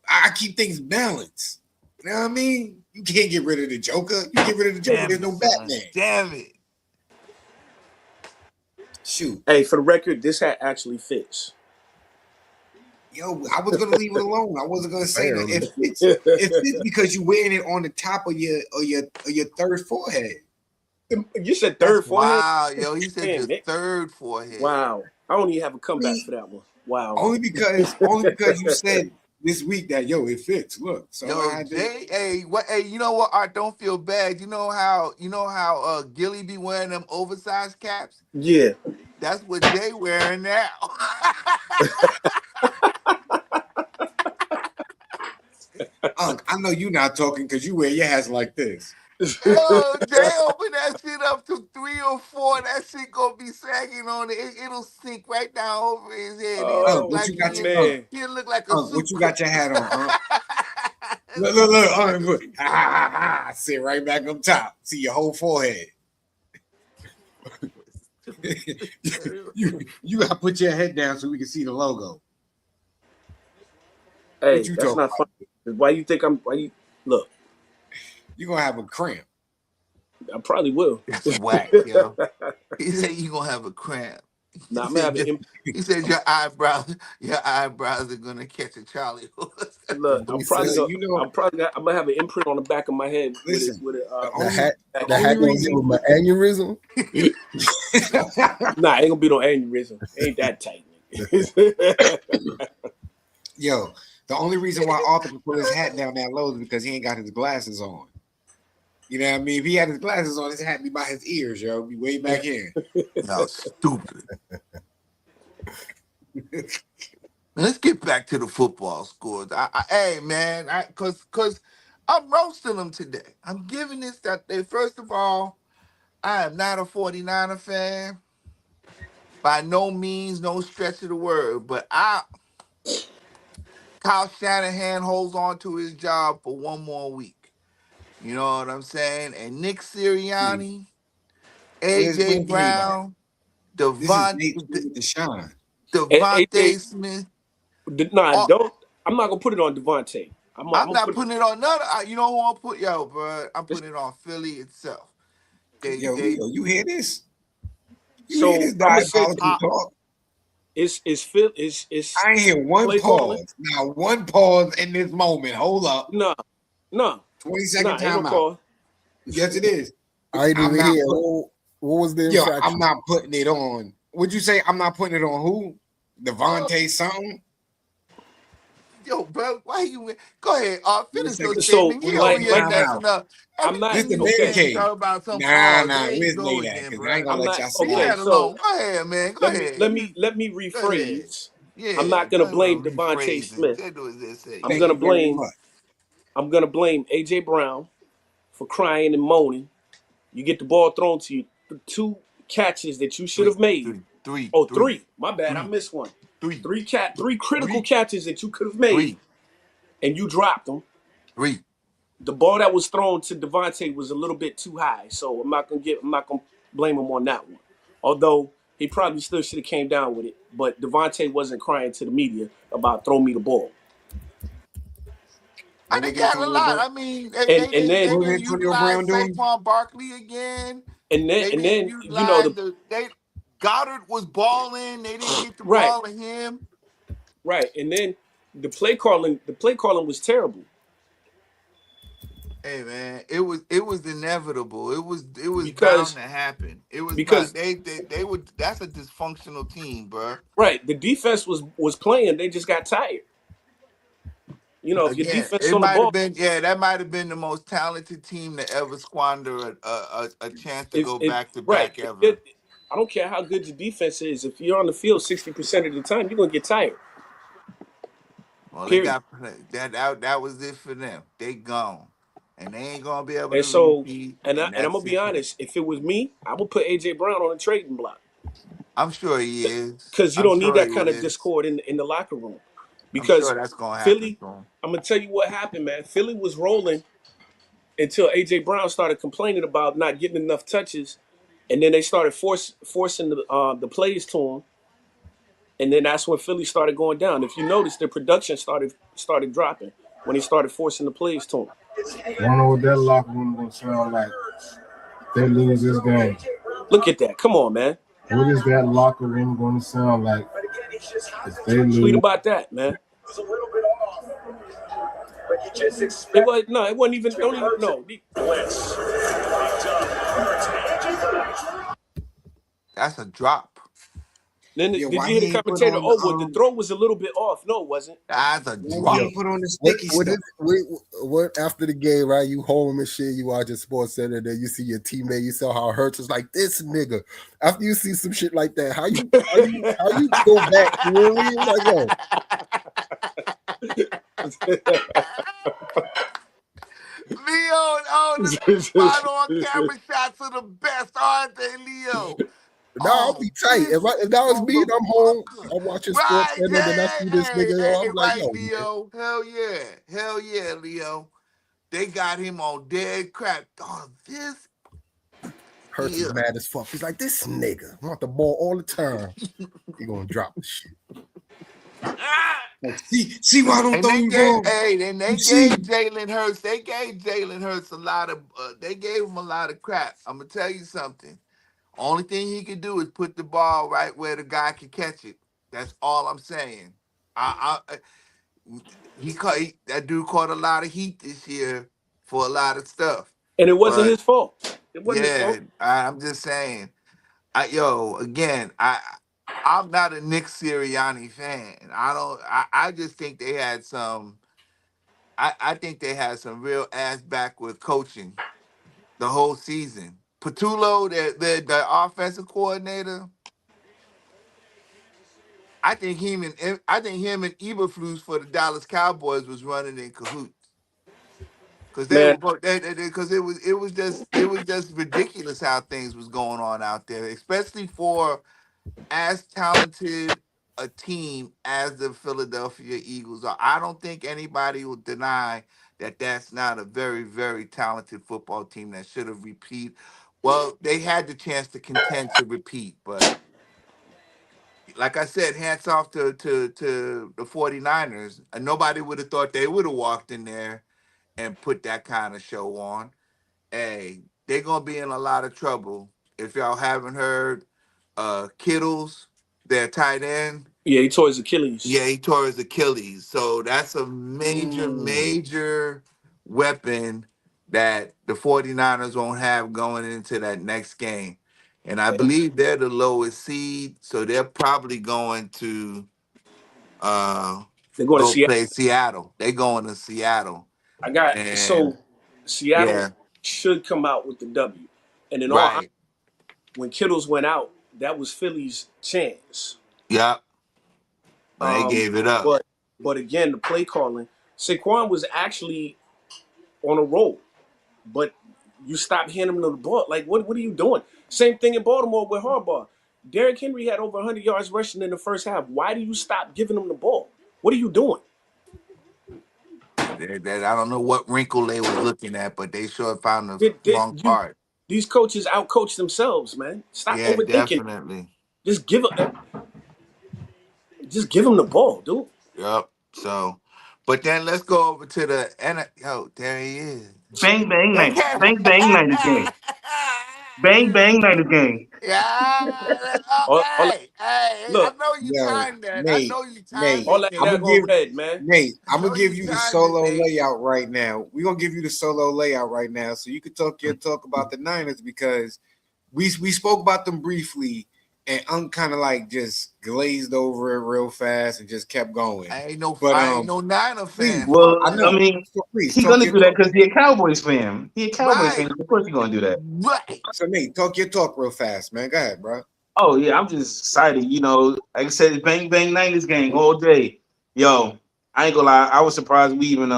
I keep things balanced. You know what I mean? You can't get rid of the Joker. You get rid of the Joker, Damn there's it, no son. Batman. Damn it. Shoot. Hey, for the record, this hat actually fits. Yo, I was gonna leave it alone. I wasn't gonna say that. Barely. It fits because you wearing it on the top of your third forehead. You said That's third forehead? wild, yo. He said Man, your third forehead. wow. I don't even have a I comeback mean, for that one. Wow. only because you said this week that yo, it fits. Look, so I Yo, had to. Jay, hey, you know what? I don't feel bad. You know how Gilly be wearing them oversized caps? Yeah. That's what Jay wearing now. Unc, I know you not talking because you wear your hats like this. Yo, Jay open that shit up to 3 or 4. That shit gonna be sagging on it. It'll sink right down over his head. He'll look Unc, Oh what like you got your man. he'll look like a Unc, what soup you cook. got your hat on, Unc? That Look, shit look, look like Unc, a look. soup Ha, cook. ha, ha, ha. Sit right back up top. See your whole forehead. you gotta put your head down so we can see the logo. What Hey, you that's talking not about? funny. Why you think I'm why you look? You're gonna have a cramp. I probably will. That's whack, yo. He said you gonna have a cramp. Nah, He I'm gonna said, have your- an he said your eyebrows are gonna catch a Charlie horse. look. He said, I'm gonna have an imprint on the back of my head Listen, with the the only hat, the the only hat gonna give reason. him an aneurysm. Nah, ain't gonna be no aneurysm. Ain't that tight. Nigga. Yo, the only reason why Arthur can put his hat down that low is because he ain't got his glasses on. You know what I mean? If he had his glasses on, his hat be by his ears, yo. Be way back in. Y'all stupid. Let's get back to the football scores. Hey man, cause I'm roasting them today. I'm giving this that they first of all, I am not a 49er fan. By no means, no stretch of the word. But Kyle Shanahan holds on to his job for one more week. You know what I'm saying? And Nick Sirianni, AJ Where's Nate at? Brown, This is Nate with the shine. AJ, Devontae Smith. nah, All, don't. I'm not gonna put it on Devontae. I'm I'm gonna not put it. putting it on none. You know who I'm put, yo, bro? I'm putting it on Philly itself. Yo, They Leo, you hear this? You hear So this I'm gonna say diabolical talk? it's Phil is I ain't hear one play calling. pause. Now one pause in this moment. Hold up. No, no, 20-second ain't no timeout. call. Yes, it is. I didn't I'm even not hear. put, What was the yo, infraction? I'm not putting it on. Would you say I'm not putting it on who? Devontae something? Yo, bro, why you go ahead? Finish your So statement. You over like here Time like out. messing up. I'm not This Everything the you man okay. saying, you cave. talk about some Nah, pause. There you where's go Nate at? again, Because I bro. ain't gonna I'm let not y'all Leave okay. slide. that So alone. Go ahead, man. Go ahead. let me Go ahead. rephrase. I'm Yeah, not go gonna ahead blame with Devontae rephrasing. Smith. That was this say. I'm Thank gonna you very blame much. AJ Brown for crying and moaning. You get the ball thrown to you. The two catches that you should Three, have made. three, three, Oh, three, three. My bad. I three, missed one. three, Three critical three, catches that you could have made, three, and you dropped them. three. The ball that was thrown to Devontae was a little bit too high, so I'm not gonna blame him on that one. Although he probably still should have came down with it, but Devontae wasn't crying to the media about throw me the ball. I What was think got a Antonio lot. Brown? I mean, they And they and didn't then they What was didn't Antonio utilize Brown doing? Saquon Barkley again. They and didn't then utilize the they Goddard was balling. They didn't get the right, ball to him. right, and then the play calling was terrible Hey man, it was inevitable. It was bound because to happen. It was about because they would. That's a dysfunctional team, bro. right, the defense was playing, they just got tired. You know, if your Again, defense it on the might have ball, been that might have been the most talented team to ever squander a chance to if go it back to right, back ever. I don't care how good your defense is. If you're on the field 60% of the time, you're gonna get tired. Well, they Period. got that was it for them. They gone, and they ain't gonna be able And to so, repeat. and And I'm gonna that's be it for them. honest. If it was me, I would put AJ Brown on a trading block I'm sure he is. because you I'm don't need sure that he kind of is. discord in the locker room. I'm sure Because that's gonna happen Philly, to him. I'm gonna tell you what happened, man. Philly was rolling until AJ Brown started complaining about not getting enough touches, and then they started forcing the plays to him, and then that's when Philly started going down. If you notice, their production started dropping when he started forcing the plays to him. Wonder what that locker room gonna sound like if they lose this game. Look at that. Come on, man. What is that locker room gonna sound like if they Tweet lose? about that, man. It was no, it wasn't even. Don't even no. That's a drop. Then Yo, did why you hear the he ain't put commentator? on Oh, well, the throw was a little bit off. No, it wasn't. That's a why he Yo, drop. ain't put on the what sticky what stuff? is what after the game, right? You home and shit, you watch a sports center, then you see your teammate, you saw how Hurts was like this nigga. After you see some shit like that, how you go back? You know what I mean? Like, yo, Leo, oh, the spot on camera shots are the best, aren't they, Leo? I'll Oh, be tight. this If that was me and I'm home, motherfucker. I'm watching sports Right, center, then I yeah, see this hey, nigga, hey, I'm like, right, yo, man, Leo. Hell yeah, Leo. They got him on dead crap. Oh, this Hurts is here. mad as fuck. He's like, this nigga want the ball all the time. He gonna drop the shit. See why I don't And throw they you gave, wrong. and they You see, gave Jalen Hurts. They gave Jalen Hurts a lot of. They gave him a lot of crap. I'm gonna tell you something. Only thing he can do is put the ball right where the guy can catch it. That's all I'm saying. That dude caught a lot of heat this year for a lot of stuff. And it wasn't But his fault. It wasn't his yeah, fault. I'm just saying. Again, I'm not a Nick Sirianni fan. I don't. I just think they had some. I think they had some real ass back with coaching the whole season. Patullo, the offensive coordinator. I think him and Eberflus for the Dallas Cowboys was running in cahoots because they Man, were because it was just ridiculous how things was going on out there, especially for as talented a team as the Philadelphia Eagles are. I don't think anybody will deny that that's not a very, very talented football team that should have repeat. Well, they had the chance to contend to repeat, but like I said, hats off to the 49ers. And nobody would have thought they would have walked in there and put that kind of show on. Hey, they're gonna be in a lot of trouble. If y'all haven't heard, Kittles, their tight end, yeah, he tore his Achilles. yeah, he tore his Achilles. So that's a major, mm, major weapon that the 49ers won't have going into that next game. And I believe they're the lowest seed, so they're probably going to uh, They're going to go Seattle. play Seattle. They going to Seattle. I got And so Seattle yeah, should come out with the W. And in all honesty, right. when Kittles went out, that was Philly's chance. Yep. But they Um, gave it up. but again, the play calling, Saquon was actually on a roll, but you stopped handing him the ball. Like, what are you doing? Same thing in Baltimore with Harbaugh. Derrick Henry had over 100 yards rushing in the first half. Why do you stop giving him the ball? What are you doing? I don't know what wrinkle they was looking at, but they sure found the Did, did wrong you? part. These coaches outcoach themselves, man. Stop Yeah, overthinking. definitely. Just give him, just give him the ball, dude. Yep. So, but then let's go over to the Yo, there he is. Bang bang They night. can't. Bang bang night again. Bang bang night again. Yeah. All Hey, hey, I look, know you yo, timed that. I Nate, know you timed Nate, all it, that I'm Nate. gonna daggone give red, man. Nate, I I'm gonna know give you you the timed it, solo Nate. layout right now. We're gonna give you the solo layout right now, so you can talk your talk about the Niners because we spoke about them briefly, and I'm kind of like just glazed over it real fast and just kept going. But I ain't no Niner fan. please, Well, Fuck I I know. them. mean, So please he talk gonna your do that talk. because he a Cowboys fan. He a Cowboys fan. Right. Of course he gonna do that. Right. So Nate, talk your talk real fast, man. Go ahead, bro. Oh yeah, I'm just excited. You know, like I said, bang bang night this game all day. Yo, I ain't gonna lie. I was surprised we even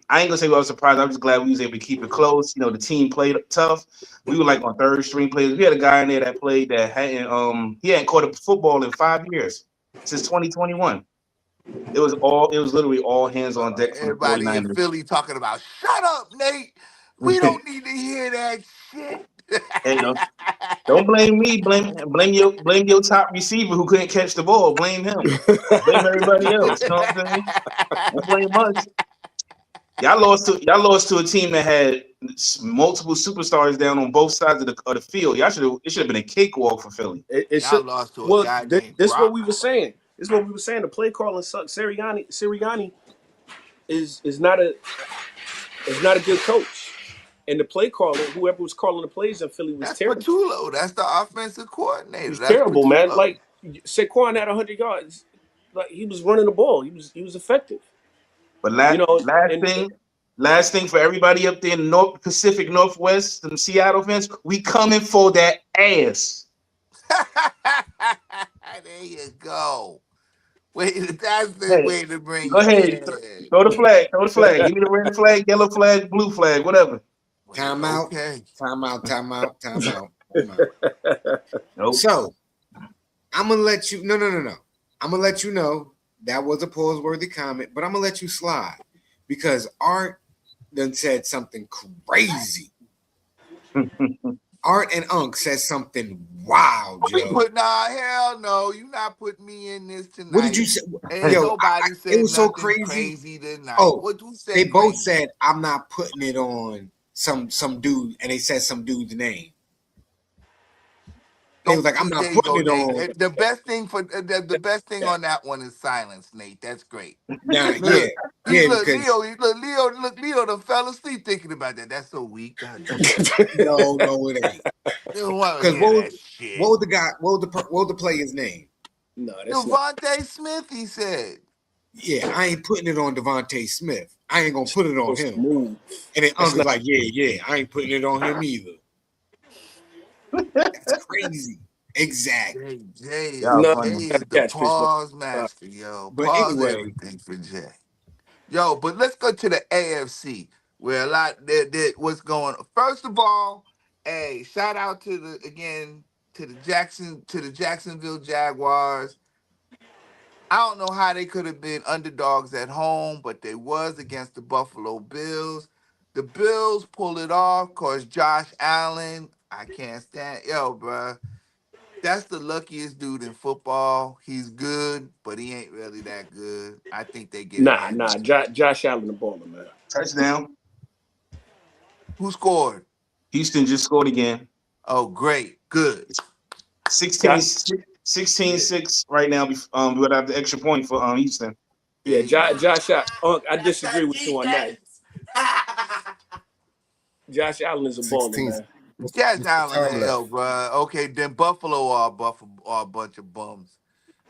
I ain't gonna say I was surprised. I'm just glad we was able to keep it close. You know, the team played tough. We were like on third string players. We had a guy in there that played that hadn't he hadn't caught a football in 5 years since 2021. It was literally all hands on deck for the Everybody in 49ers. Philly talking about, shut up, Nate. We don't need to hear that shit. Hey, don't blame me. Blame your top receiver who couldn't catch the ball. Blame him. Blame everybody else. You know what I'm saying? Don't blame us. Y'all lost to a team that had multiple superstars down on both sides of the field. It should have been a cakewalk for Philly. It Y'all should. lost to a Well, guy named this what Brock. we were saying. This is what we were saying. The play calling sucks. Sirianni is not a good coach, and the play calling, whoever was calling the plays in Philly was That's terrible. Patullo. That's the offensive coordinator. He's That's terrible, man. Patullo. Like Saquon had 100 yards. Like he was running the ball. He was effective. But You know, last thing for everybody up there in the North Pacific Northwest, them Seattle fans, we coming for that ass. There you go. Wait, that's the Hey, way to bring go it ahead. in. Throw the flag. Throw the flag. Give me the red flag, yellow flag, blue flag, whatever. Time Well, out. okay. Time out. Time out. Time out. Time out. Nope. So I'm gonna let you. No. I'm gonna let you know that was a pause-worthy comment, but I'm gonna let you slide because Art done said something crazy. Art and Unc said something Wow, We Joe. put nah, hell no. You not putting me in this What did you tonight. say? Ain't Yo, nobody it said was so nothing crazy. crazy tonight. Oh, What who they said both crazy? said I'm not putting it on some dude, and they said some dude's name. They was Don't like, I'm see. not There you putting go, it Nate. on. The best thing for the best thing on that one is silence, Nate. That's great. Nah, yeah, Look, yeah, look, because Leo, done fell asleep thinking about that. That's so weak. God damn. no, it ain't. You don't want to Because hear that what shit. was the guy? What was the player's name? No, that's not Devontae Smith, he said. Yeah, I ain't putting it on Devontae Smith. I ain't gonna put it on so him. smooth. And then That's Uncle's not. like, yeah, I ain't putting it on him either. That's crazy. Exactly. Y'all No, Jay funny. is got a the catchphrase for. pause Uh, master, yo. But Pause anyway, everything for Jay. Yo, but let's go to the AFC where a lot that what's going on. First of all, hey, shout out to the Jacksonville Jaguars. I don't know how they could have been underdogs at home, but they was against the Buffalo Bills. The Bills pull it off cause Josh Allen, I can't stand bruh. That's the luckiest dude in football. He's good, but he ain't really that good. I think they get it nah. handled. Josh Allen the baller, man. Touchdown. Who scored? Houston just scored again. Oh, great. Good. 16, Josh, 16 Yeah. 6 right now. Without the extra point for Houston. There yeah, you go. I disagree with you on that. Josh Allen is a baller, 16. man. Josh What's the Allen time the left? L, bro. Okay, then Buffalo are a bunch of bums.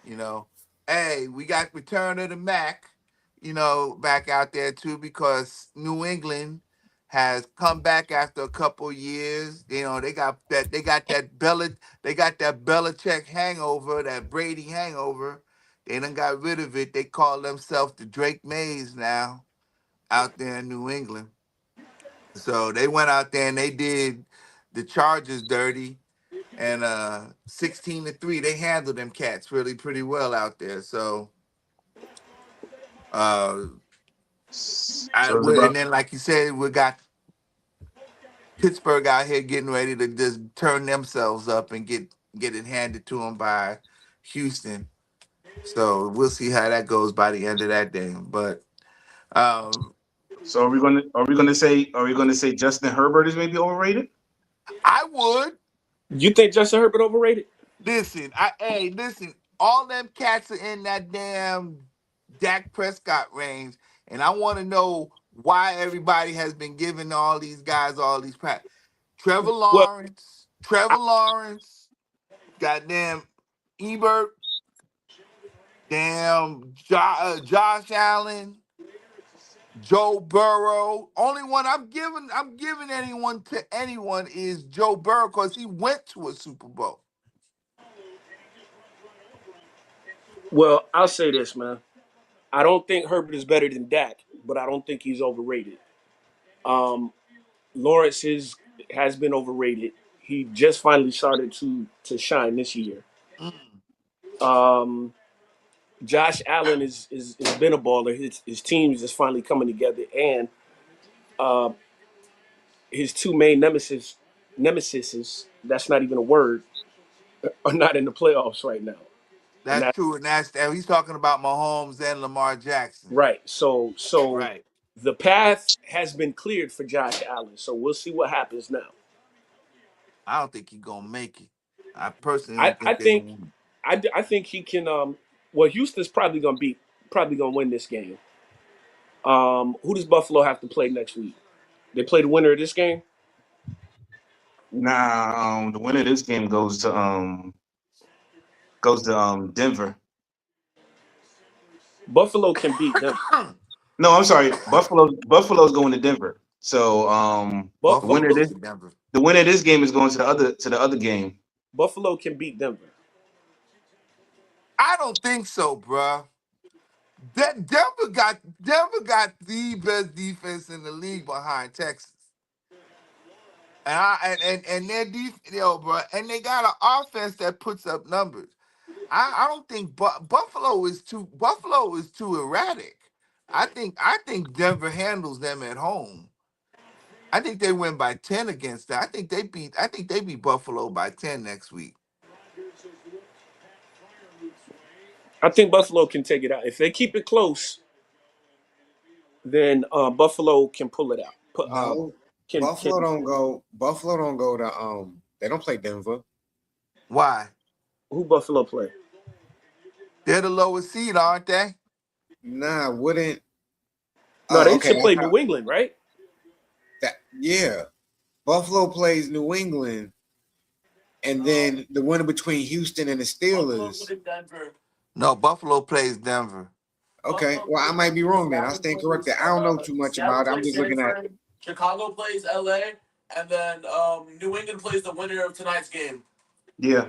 You know. Hey, we got return of the Mac, back out there too, because New England has come back after a couple years. They got that Belichick hangover, that Brady hangover. They done got rid of it. They call themselves the Drake Mays now out there in New England. So they went out there and they did the Chargers dirty, and 16-3. They handled them cats really pretty well out there. So uh So it's about and then like you said, we got Pittsburgh out here getting ready to just turn themselves up and get it handed to them by Houston. So we'll see how that goes by the end of that day. But um so are we gonna say Justin Herbert is maybe overrated? I would You think Justin Herbert overrated? listen, all them cats are in that damn Dak Prescott range, and I want to know why everybody has been giving all these guys all these pat. Well, I, Trevor Lawrence, goddamn Ebert, damn Josh Allen, Joe Burrow. Only one I'm giving anyone to anyone is Joe Burrow because he went to a Super Bowl. well, I'll say this, man. I don't think Herbert is better than Dak, but I don't think he's overrated. Um, Lawrence has been overrated. He just finally started to shine this year. Mm, Um, Josh Allen is been a baller. His team is just finally coming together, and uh, his two main nemesis, that's not even a word, are not in the playoffs right now. And that's that true, and he's talking about Mahomes and Lamar Jackson. right. So Right. the path has been cleared for Josh Allen. So we'll see what happens now. I don't think he's gonna make it. I personally I don't I think they're think gonna. I think he can. Well, Houston's probably gonna win this game. Who does Buffalo have to play next week? They play the winner of this game. Nah, the winner of this game goes to Denver. Buffalo can beat them. No, I'm sorry. Buffalo's going to Denver. So the Buffalo Buffalo winner of goes this to Denver. the winner of this game is going to the other game. Buffalo can beat Denver. I don't think so, bruh. Denver got the best defense in the league behind Texas, and their bro, and they got an offense that puts up numbers. I don't think Buffalo is too erratic. I think Denver handles them at home. I think they win by 10 against that. I think they beat Buffalo by 10 next week. I think Buffalo can take it out. If they keep it close, then Buffalo can pull it out. No, Can Buffalo don't go. Buffalo don't go to. They don't play Denver. Why? who Buffalo play? They're the lowest seed, aren't they? Nah, wouldn't. No, Oh, they okay. should play That's how, New England, right? that. Yeah, Buffalo plays New England, and then the winner between Houston and the Buffalo Steelers. played Denver. No, Buffalo plays Denver. Okay, Buffalo well, I plays might be Denver. wrong then. I stand corrected. I don't know too much Seattle about it. I'm plays just looking at. Sanford. Chicago plays LA, and then New England plays the winner of tonight's game. Yeah.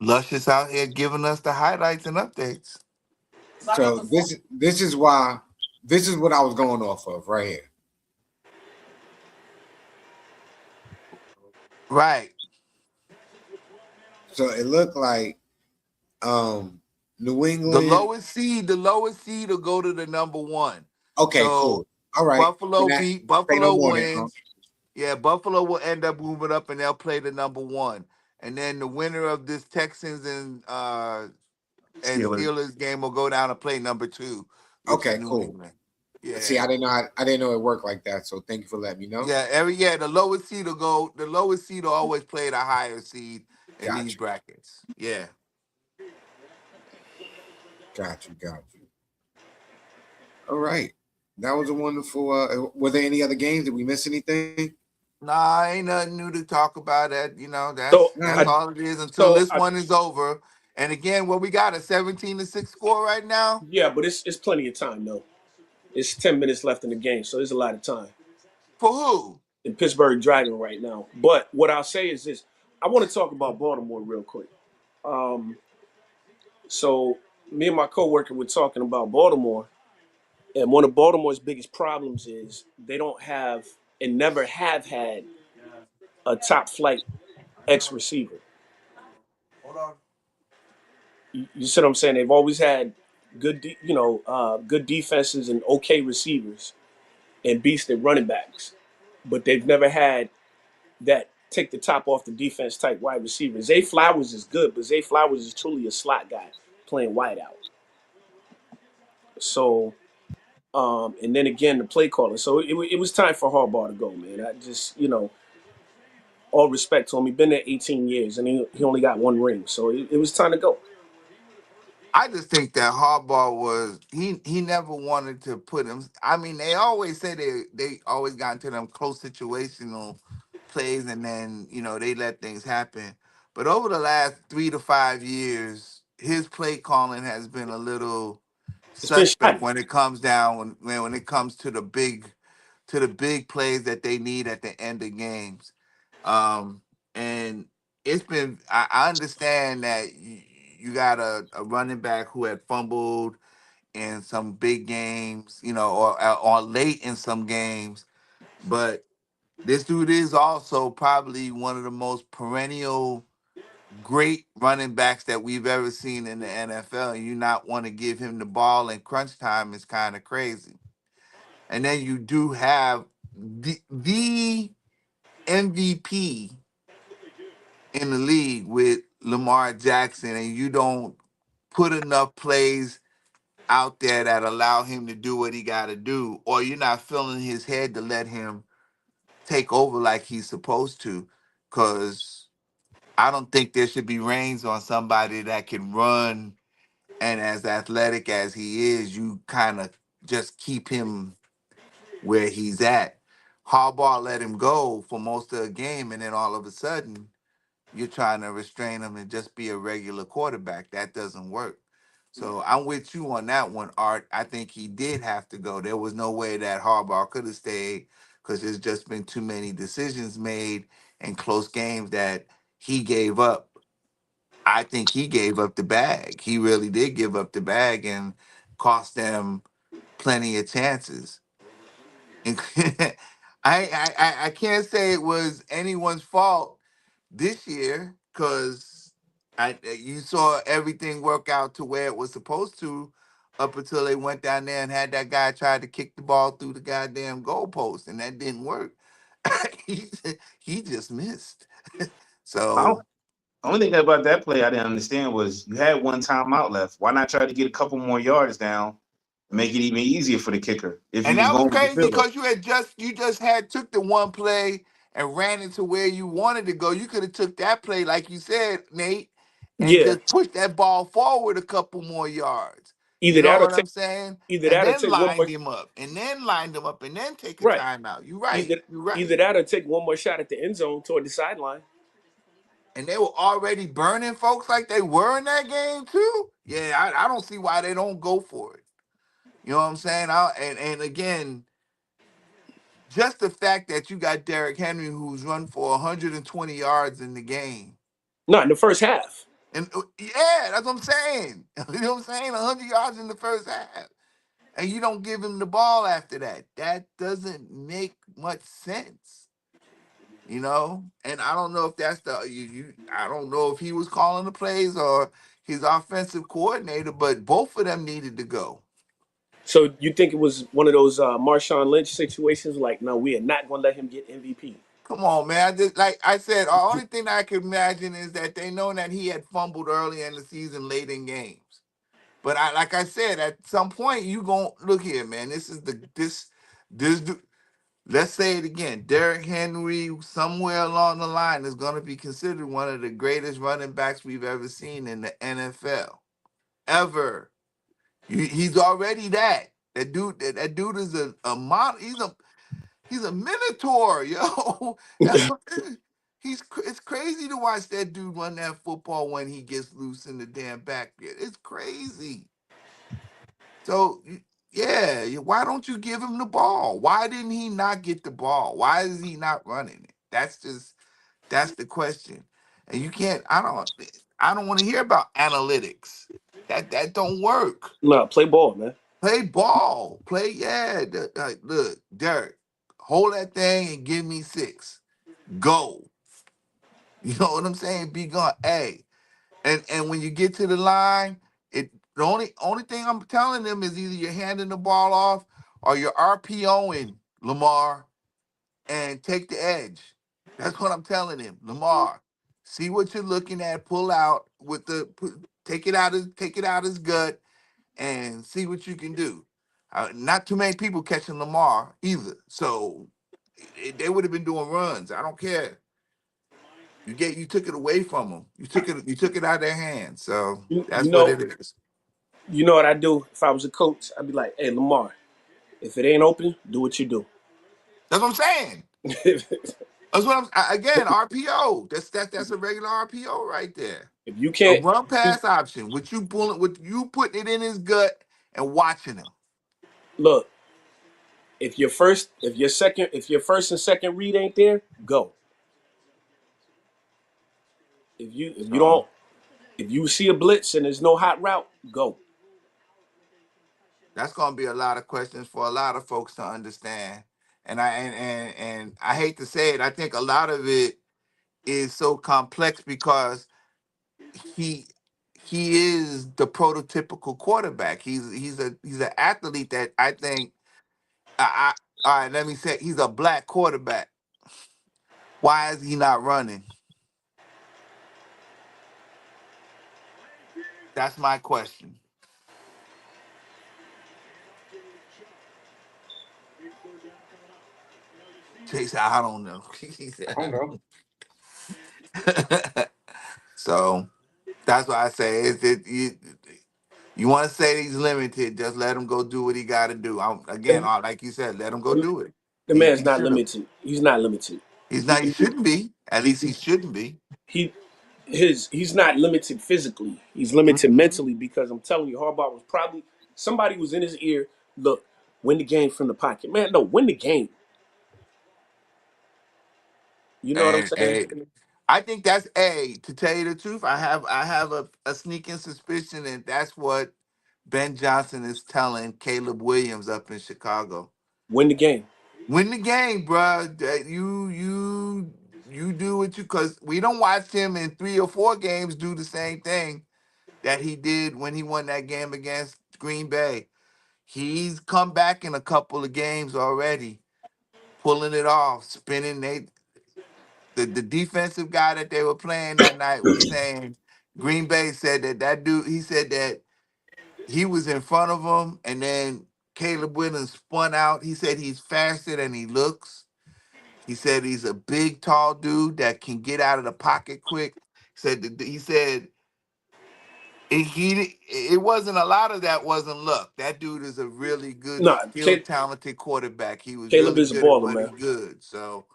Luscious out here giving us the highlights and updates. Sign up So the this is why this is what I was going off of right here. Right. So it looked like New The England. lowest seed will go to the number one. Okay, So cool. All right. Then Buffalo that beat say no Buffalo more then. wins. Yeah, Buffalo will end up moving up and they'll play the number one. And then the winner of this Texans and Steelers. Steelers game will go down and play number two, which is Okay, New cool. England. See, Yeah. I didn't know it worked like that. So thank you for letting me know. Yeah, the lowest seed will always play the higher seed in these Got you. brackets. Yeah. Got you. Got you. All right. That was a wonderful. Were there any other games? Did we miss anything? Nah, ain't nothing new to talk about. That So that's I all it is until so this I one is over. And again, what we got a 17-6 score right now. yeah, but it's plenty of time though. It's 10 minutes left in the game, so there's a lot of time For who? in Pittsburgh driving right now. But what I'll say is this: I want to talk about Baltimore real quick. Um, so me and my coworker were talking about Baltimore, and one of Baltimore's biggest problems is they don't have and never have had a top flight X receiver. Hold on. You see what I'm saying? They've always had good defenses and okay receivers and beasted running backs, but they've never had that take the top off the defense type wide receiver. Zay Flowers is good, but Zay Flowers is truly a slot guy playing wide out. So, and then again, the play calling. So it was time for Harbaugh to go, man. I just, all respect to him. He's been there 18 years and he only got one ring. So it was time to go. I just think that Harbaugh was he never wanted to put him. I mean, they always say they always got into them close situational plays, and then they let things happen. But over the last 3 to 5 years, his play calling has been a little It's been suspect shoddy. when it comes down when it comes to the big plays that they need at the end of games. And it's been I understand that you got a running back who had fumbled in some big games, or late in some games, but this dude is also probably one of the most perennial great running backs that we've ever seen in the NFL. And you not want to give him the ball in crunch time is kind of crazy. And then you do have the MVP in the league with Lamar Jackson, and you don't put enough plays out there that allow him to do what he got to do, or you're not filling his head to let him take over like he's supposed to, because I don't think there should be reins on somebody that can run and as athletic as he is. You kind of just keep him where he's at. Harbaugh let him go for most of the game, and then all of a sudden you're trying to restrain him and just be a regular quarterback. That doesn't work. So I'm with you on that one, Art. I think he did have to go. There was no way that Harbaugh could have stayed because there's just been too many decisions made and close games that he gave up. I think he gave up the bag. He really did give up the bag and cost them plenty of chances. And I can't say it was anyone's fault this year because you saw everything work out to where it was supposed to up until they went down there and had that guy try to kick the ball through the goddamn goalpost, and that didn't work. he, he just missed. I don't, So Only thing about that play I didn't understand was you had one timeout left. Why not try to get a couple more yards down, make it even easier for the kicker if you And was that was going with the crazy field goal? because you just had took the one play and ran into where you wanted to go. You could have took that play, like you said, Nate, and Yeah, just pushed that ball forward a couple more yards. You either know that or what take I'm saying? either And that or then take one more. lined him up, and then lined him up, and then take a Right. timeout. You're right. Either You're right. either that or take one more shot at the end zone toward the sideline. And they were already burning folks like they were in that game too. Yeah, I don't see why they don't go for it. You know what I'm saying? And again, just the fact that you got Derrick Henry, who's run for 120 yards in the game. Not in the first half. And yeah, that's what I'm saying. You know what I'm saying? 100 yards in the first half. And you don't give him the ball after that. That doesn't make much sense. You know? And I don't know if that's I don't know if he was calling the plays or his offensive coordinator, but both of them needed to go. So you think it was one of those Marshawn Lynch situations? Like, no, we are not going to let him get MVP. Come on, man. Like I said, the only thing I could imagine is that they know that he had fumbled early in the season, late in games. But like I said, at some point you gon' look here, man. This is this. Let's say it again. Derrick Henry, somewhere along the line, is gonna be considered one of the greatest running backs we've ever seen in the NFL, ever. He's already that. That dude is a model. He's a minotaur, yo. It's crazy to watch that dude run that football when he gets loose in the damn backfield. It's crazy. So yeah, why don't you give him the ball? Why didn't he not get the ball? Why is he not running it? That's the question. And you can't. I don't want to hear about analytics. That don't work. No, play ball, man. Play ball. Play, yeah. Look, Derek, hold that thing and give me 6. Go. You know what I'm saying? Be gone. Hey. And when you get to the line, the only thing I'm telling them is either you're handing the ball off or you're RPOing Lamar and take the edge. That's what I'm telling him. Lamar, see what you're looking at, pull out with take it out his gut and see what you can do. Not too many people catching Lamar either. So they would have been doing runs. I don't care. You took it away from them. You took it out of their hands. So You that's what know, it is. you know what I do if I was a coach? I'd be like, hey, Lamar, if it ain't open, do what you do. That's what I'm saying. if That's what again, RPO. That's a regular RPO right there. you A can't, run pass option. With you putting it in his gut and watching him. look, if your first and second read ain't there, go. If you So don't if you see a blitz and there's no hot route, go. that's gonna be a lot of questions for a lot of folks to understand. And I hate to say it, I think a lot of it is so complex because he he is the prototypical quarterback. He's an athlete that I think all right, let me say he's a black quarterback. Why is he not running? That's my question. Chase, I don't know. He I said, don't know. so that's why I say you want to say he's limited, just let him go do what he got to do. Again, The, like you said, let him go the, do it. the He man's he not should have. limited. He's not limited. He's He not. He can do shouldn't be. At least he shouldn't be. he he's not limited physically. He's limited Mhm. mentally because I'm telling you, Harbaugh was probably somebody was in his ear. Look, win the game from the pocket, man. No, win the game. You know what I'm saying? And I think that's a. To tell you the truth, I have a sneaking suspicion that that's what Ben Johnson is telling Caleb Williams up in Chicago. Win the game. Win the game, bruh. That you do what you because we don't watch him in 3 or 4 games do the same thing that he did when he won that game against Green Bay. He's come back in a couple of games already, pulling it off, spinning. the defensive guy that they were playing that night was saying Green Bay said that dude. He said that he was in front of him, and then Caleb Williams spun out. He said he's faster than he looks. He said he's a big, tall dude that can get out of the pocket quick. He said it wasn't a lot of that wasn't luck. That dude is a really good, Nah, skilled, talented quarterback. He was Caleb really is a good at baller, what he man. good. So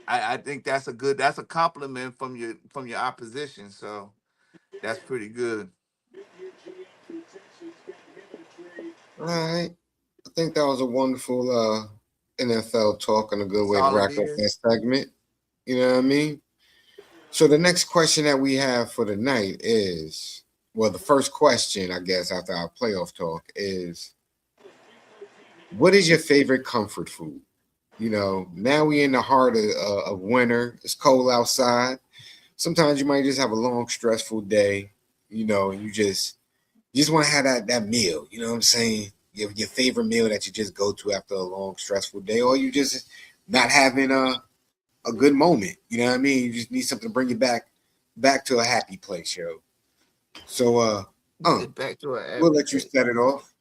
I think that's a compliment from your opposition. So that's pretty good. All right. I think that was a wonderful NFL talk and a good That's way to all it wrap up that is. segment. You know what I mean? So the next question that we have for the night is, well, the first question, I guess, after our playoff talk is, what is your favorite comfort food? You know, now we in the heart of winter. It's cold outside. Sometimes you might just have a long, stressful day, you know, and you just want to have that meal. You know what I'm saying? Your favorite meal that you just go to after a long, stressful day, or you just not having a good moment. You know what I mean? You just need something to bring you back to a happy place, yo. So Back to an we'll happy let you place. set it off.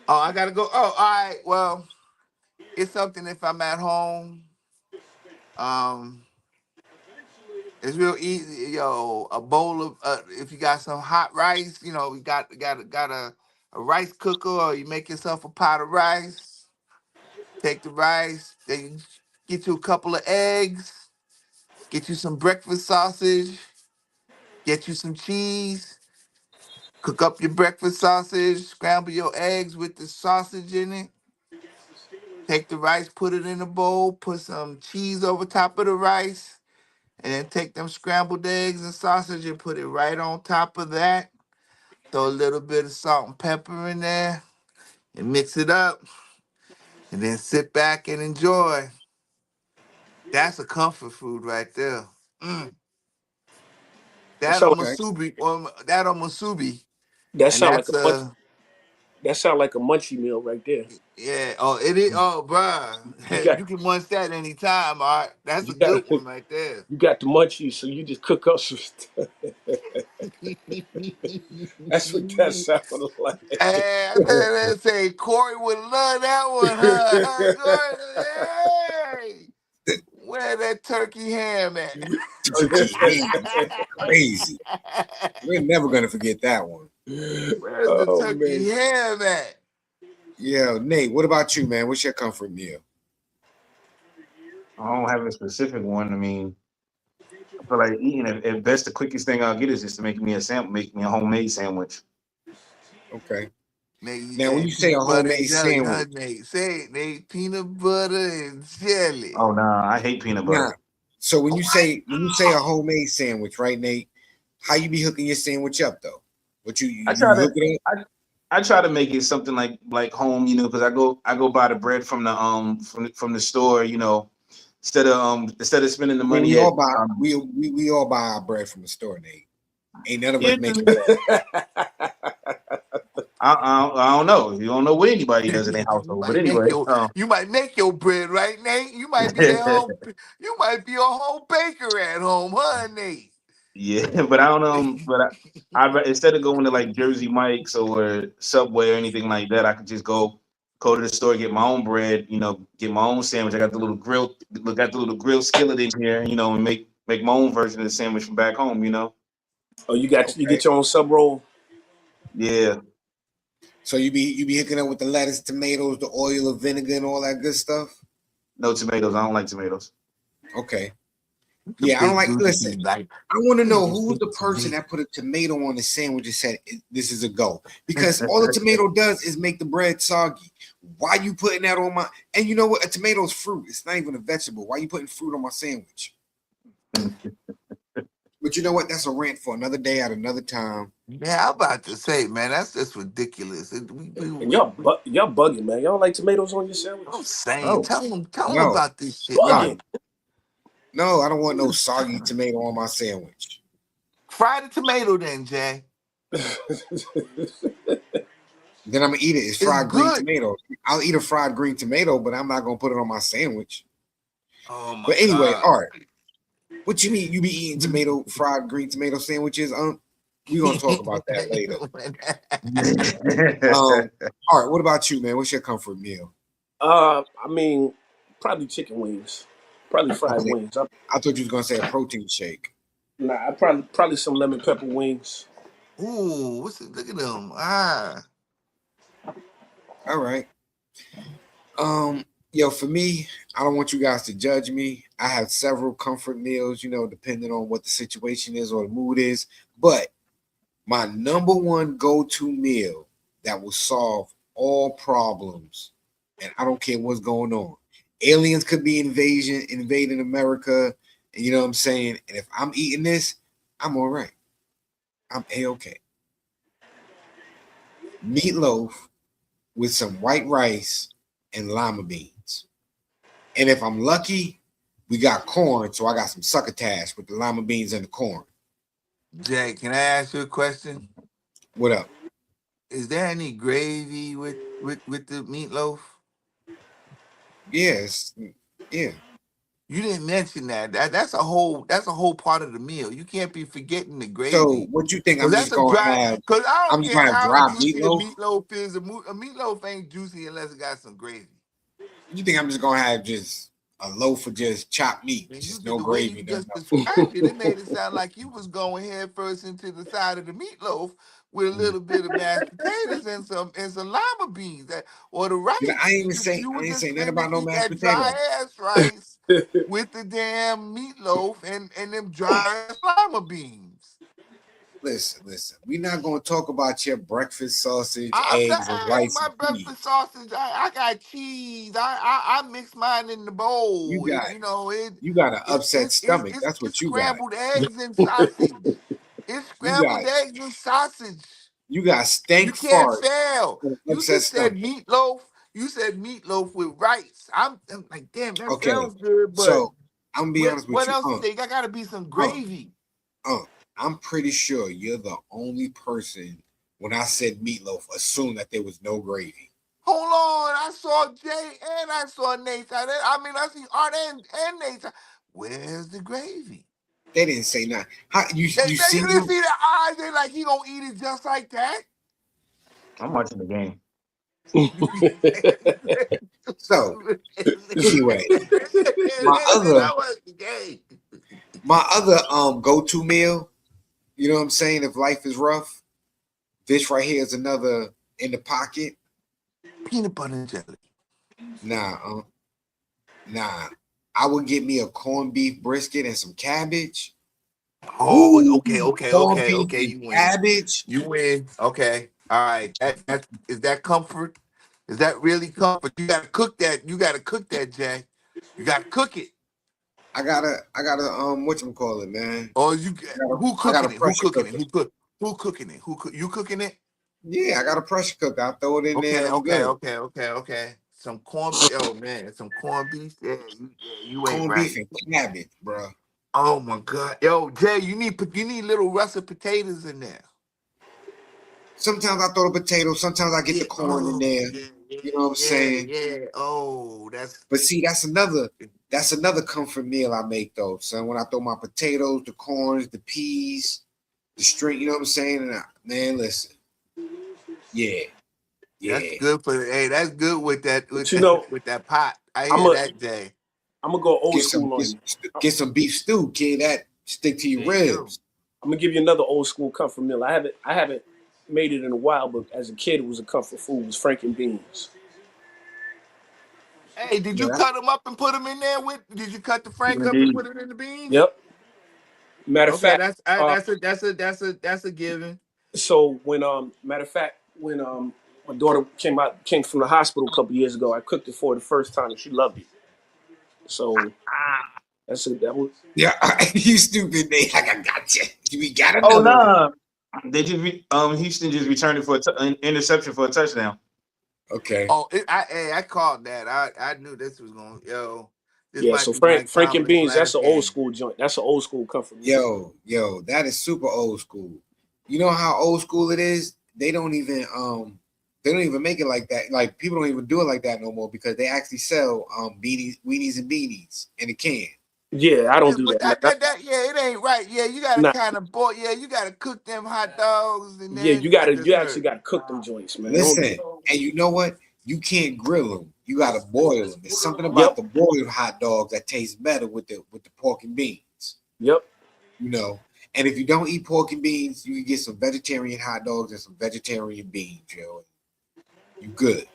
Oh, I gotta go. Oh, all right. Well, it's something if I'm at home. Um, it's real easy, yo. A bowl of if you got some hot rice, you know, we got a rice cooker, or you make yourself a pot of rice. Take the rice, then you get you a couple of eggs, get you some breakfast sausage, get you some cheese, cook up your breakfast sausage, scramble your eggs with the sausage in it. Take the rice, put it in a bowl, put some cheese over top of the rice, and then take them scrambled eggs and sausage and put it right on top of that. Throw a little bit of salt and pepper in there and mix it up, and then sit back and enjoy. That's a comfort food right there. Mm. That That sound on like Okay. Masubi, or that on Masubi, that and sound like that's a munch, that sound like a munchie meal right there. yeah. Oh, it is. Oh, You bruh, got you can munch that anytime. All right, that's a you got good one right there. you got the munchies, so you just cook up some stuff. That's what that sounded like. Hey, let's say Corey would love that one, huh? Corey, hey, where that turkey ham at? Turkey ham is crazy. We're never gonna forget that one. Where's the Oh turkey man. ham at? Yeah, Nate, what about you, man? What's your comfort meal? I don't have a specific one. I mean, I feel like eating at best the quickest thing I'll get is just to make me a homemade sandwich. Okay. Nate, you Now, when you said say a peanut butter and homemade jelly, huh, sandwich, Nate? Say it, Nate. Peanut butter and jelly. Oh no, I hate peanut nah. butter. So when Oh, you what? say a homemade sandwich, right, Nate? How you be hooking your sandwich up though? What I try you to hook it up? I try to make it something like home, you know, because I go buy the bread from from the store, you know, instead of spending the I mean, money at we all buy our bread from the store, Nate. Ain't none of us yeah. make it. I don't know. You don't know what anybody does in their you household, but might make anyway, your you might make your bread, right, Nate? You might be at home. You might be a home baker at home, huh, Nate? yeah. But I don't instead of going to like Jersey Mike's or Subway or anything like that, I could just go to the store, get my own bread, you know, get my own sandwich. I got got the little grill skillet in here, you know, and make my own version of the sandwich from back home, you know. Oh, you Okay. get your own sub roll. Yeah, So you be hooking up with the lettuce, tomatoes, the oil, the vinegar, and all that good stuff. no tomatoes. I don't like tomatoes. Okay. The Yeah, I don't big like. dude Listen, be like, I want to "Give me know the who was big the person tomato." that put a tomato on the sandwich and said this is a go, because all the tomato does is make the bread soggy. Why you putting that on my? And you know what? A tomato's fruit. It's not even a vegetable. Why you putting fruit on my sandwich? But you know what? That's a rant for another day at another time. Yeah, I'm about to say, man, that's just ridiculous. And y'all bugging, man. Y'all don't like tomatoes on your I'm sandwich? saying, Oh, tell them No, about this shit, no, man. Bugging. no. I don't want no soggy tomato on my sandwich. Fry the tomato, then, Jay. Then I'm gonna eat it. It's It's fried green good. tomato. I'll eat a fried green tomato, but I'm not gonna put it on my sandwich. Oh my But anyway, God. Art, what you mean? You be eating fried green tomato sandwiches? We gonna talk about that later. Art, what about you, man? What's your comfort meal? I mean, probably chicken wings, probably fried Okay, wings. I thought you was gonna say a protein shake. Nah, I probably some lemon pepper wings. Ooh, what's it? Look at them. Ah. All right. Yo, for me, I don't want you guys to judge me. I have several comfort meals, depending on what the situation is or the mood is. But my number one go-to meal that will solve all problems, and I don't care what's going on. Aliens could be invading America, and you know what I'm saying? And if I'm eating this, I'm all right. I'm A-okay. Meatloaf with some white rice and lima beans. And if I'm lucky, we got corn, so I got some succotash with the lima beans and the corn. Jay, can I ask you a question? What up? Is there any gravy with the meatloaf? Yes. Yeah. You didn't mention that. That's a whole part of the meal. You can't be forgetting the So gravy. what you think Cause I'm that's just a gonna dry. have? Cause I I'm don't just care gonna have how dry juicy a meatloaf? meatloaf is. A meatloaf ain't juicy unless it got some gravy. You think I'm just gonna have just a loaf of just chopped meat, And just you no the way gravy, you no just nothing? described it, it made it sound like you was going head first into the side of the meatloaf with a little bit of mashed potatoes and some lima beans or the I rice. ain't even say You I were ain't just say nothing finna about no eat mashed that dry potatoes. ass rice with the damn meatloaf and them dry ass lima beans. Listen. We're not gonna talk about your breakfast sausage, I'm not, eggs, and hey, rice my and breakfast peas. sausage. I got cheese. I mix mine in the You bowl. got you got an upset stomach. That's It's what you got. scrambled eggs and sausage. It's You scrambled got eggs and sausage. you got You stank can't fart fail. and an You upset just said stomach. meatloaf. You said meatloaf with rice. I'm like, damn, that Okay, sounds good, but so I'm gonna be honest with what you. else is there? I gotta be some Uh, gravy. I'm pretty sure you're the only person when I said meatloaf assumed that there was no gravy. Hold on, I saw Jay and I saw Nate. I see Art and Nate. Where's the gravy? They didn't say nothing. How you You seen didn't them? see the eyes. They like he gonna eat it just like that. I'm watching the game. So anyway, my That other was the game. go-to meal, you know what I'm saying? If life is rough, this right here is another in the pocket. Peanut butter and jelly. Nah, nah. I would get me a corned beef brisket and some cabbage. Oh, Ooh, corned beef okay. and You win. cabbage. You win. Okay. All right. Is that comfort? Is that really comfort? You gotta cook that. You gotta cook that, Jay. You gotta cook it. I gotta what you call it, man. Or who I got a cooking it? Who pressure cooking it? cooker. Who cooking it? You cooking it? Yeah, I got a pressure cooker. I throw it in there and I'm good. Okay. Some corn. Oh man, some corned beef. You ain't Corned beef right. and cabbage, bro. Oh my God, yo, Jay, you need little russet potatoes in there. Sometimes I throw the potatoes, sometimes I get Yeah. the corn in Oh there. You know what I'm saying? yeah. Oh, that's But see, that's another comfort meal I make though. So when I throw my potatoes, the corns, the peas, the string, you know what I'm saying? And man, listen, yeah, that's yeah. good for. Hey, that's good with that But you know, with that pot. I I'm hear a that, Jay. I'm gonna go old Get some school get, on you. get some beef stew, kid. That stick to your There you go. ribs. I'm gonna give you another old school comfort meal. I haven't made it in a while, but as a kid, it was a comfort food. It was Frank and beans. Hey, did Yeah, you cut them up and put them in there with? Did you cut the Frank up and Indeed. put it in the beans? Yep. Matter of Okay, fact, that's a given. so matter of fact, when my daughter came from the hospital a couple years ago, I cooked it for her the first time and she loved it. So that was yeah. You stupid, Nate. Like I got you. We got Oh another one. no, they just Houston just returned it for an interception for a touchdown. Okay. Oh, I called that. I knew this was going. Yo, this yeah. might So be Mike Frank and Tomlin's beans, that's last an old game. school joint. That's an old school comfort meal. Yo, that is super old school. You know how old school it is? They don't even They don't even make it like that. Like people don't even do it like that no more because they actually sell weenies and beanies in a can. Yeah, I don't do But that, man. yeah, it ain't right. Yeah, you gotta Nah, kind of boil. Yeah, you gotta cook them hot dogs and yeah, then you I just actually heard. gotta cook them joints, man. Don't do Listen, that. and you know what? You can't grill them. You gotta boil them. There's something about Yep, the boiled hot dogs that tastes better with the pork and beans. yep. You know. And if you don't eat pork and beans, you can get some vegetarian hot dogs and some vegetarian beans, yo. You good.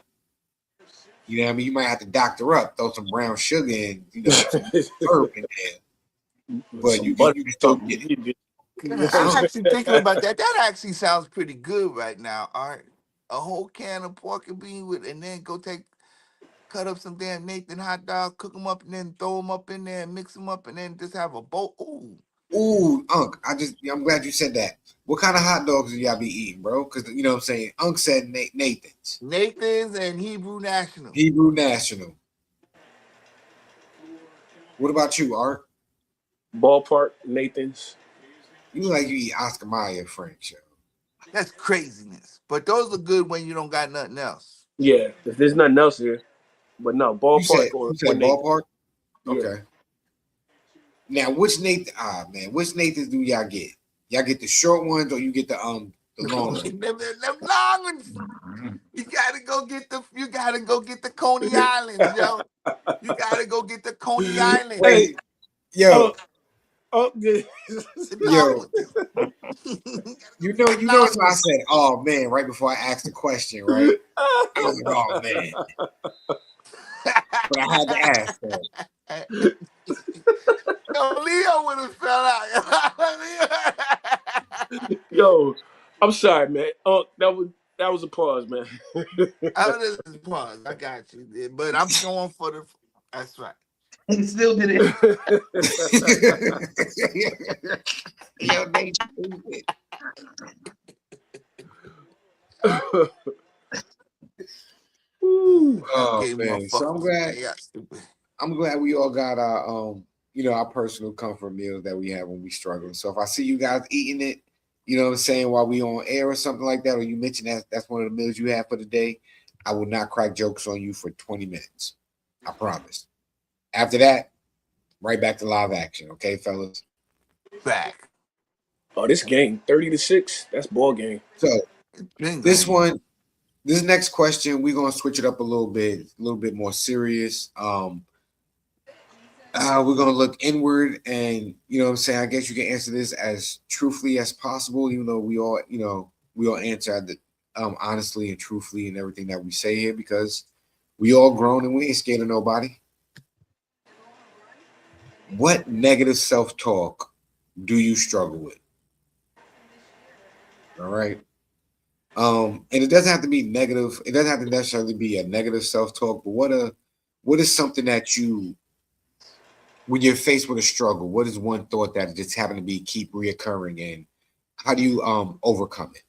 You know what I mean? You might have to doctor up, throw some brown sugar and some herb in there. But Some you butter, can still something. get it. God, I'm actually thinking about that. That actually sounds pretty good right now. All right, a whole can of pork and bean with, and then cut up some damn Nathan hot dogs, cook them up, and then throw them up in there and mix them up, and then just have a bowl. Ooh, Ooh, Unc, I'm glad you said that. What kind of hot dogs do y'all be eating, bro? Because you know what I'm saying. Unc said Nathan's. Nathan's and Hebrew National. Hebrew National. What about you, Art? Ballpark, Nathan's. You look like you eat Oscar Mayer French, yo. That's craziness. But those are good when you don't got nothing else. Yeah, if there's nothing else here, but no, ballpark You or said Nathan. ballpark? Yeah. Okay. Now which which Nathans do y'all get? Y'all get the short ones or you get the long ones? them long ones. You gotta go get the Coney Islands, yo. You gotta go get the Coney Islands. Hey, yo, Good. The long yo, ones. you The know, long so I ones. said, oh man, right before I asked the question, right? I was like, oh man. But I had to ask that. Yo, Leo would have fell out. Yo, I'm sorry, man. That was a pause, man. I would have paused. I got you. But I'm going for the. That's right. He still did it. Yo, they stupid. Ooh. Oh Okay, man. So motherfuckers. Yeah, stupid. I'm glad we all got our our personal comfort meals that we have when we struggle. So if I see you guys eating it, you know what I'm saying, while we on air or something like that, or you mention that's one of the meals you have for the day, I will not crack jokes on you for 20 minutes. I promise. After that, right back to live action, okay, fellas? Back. Oh, this game, 30-6. That's ball game. So this Bingo. next question, we're gonna switch it up a little bit more serious. We're gonna look inward, and you know what I'm saying. I guess you can answer this as truthfully as possible, even though we all answer honestly and truthfully in everything that we say here because we all grown and we ain't scared of nobody. What negative self-talk do you struggle with? All right. And it doesn't have to be negative. It doesn't have to necessarily be a negative self-talk, but what is something that you, when you're faced with a struggle, what is one thought that just happen to keep reoccurring, and how do you overcome it?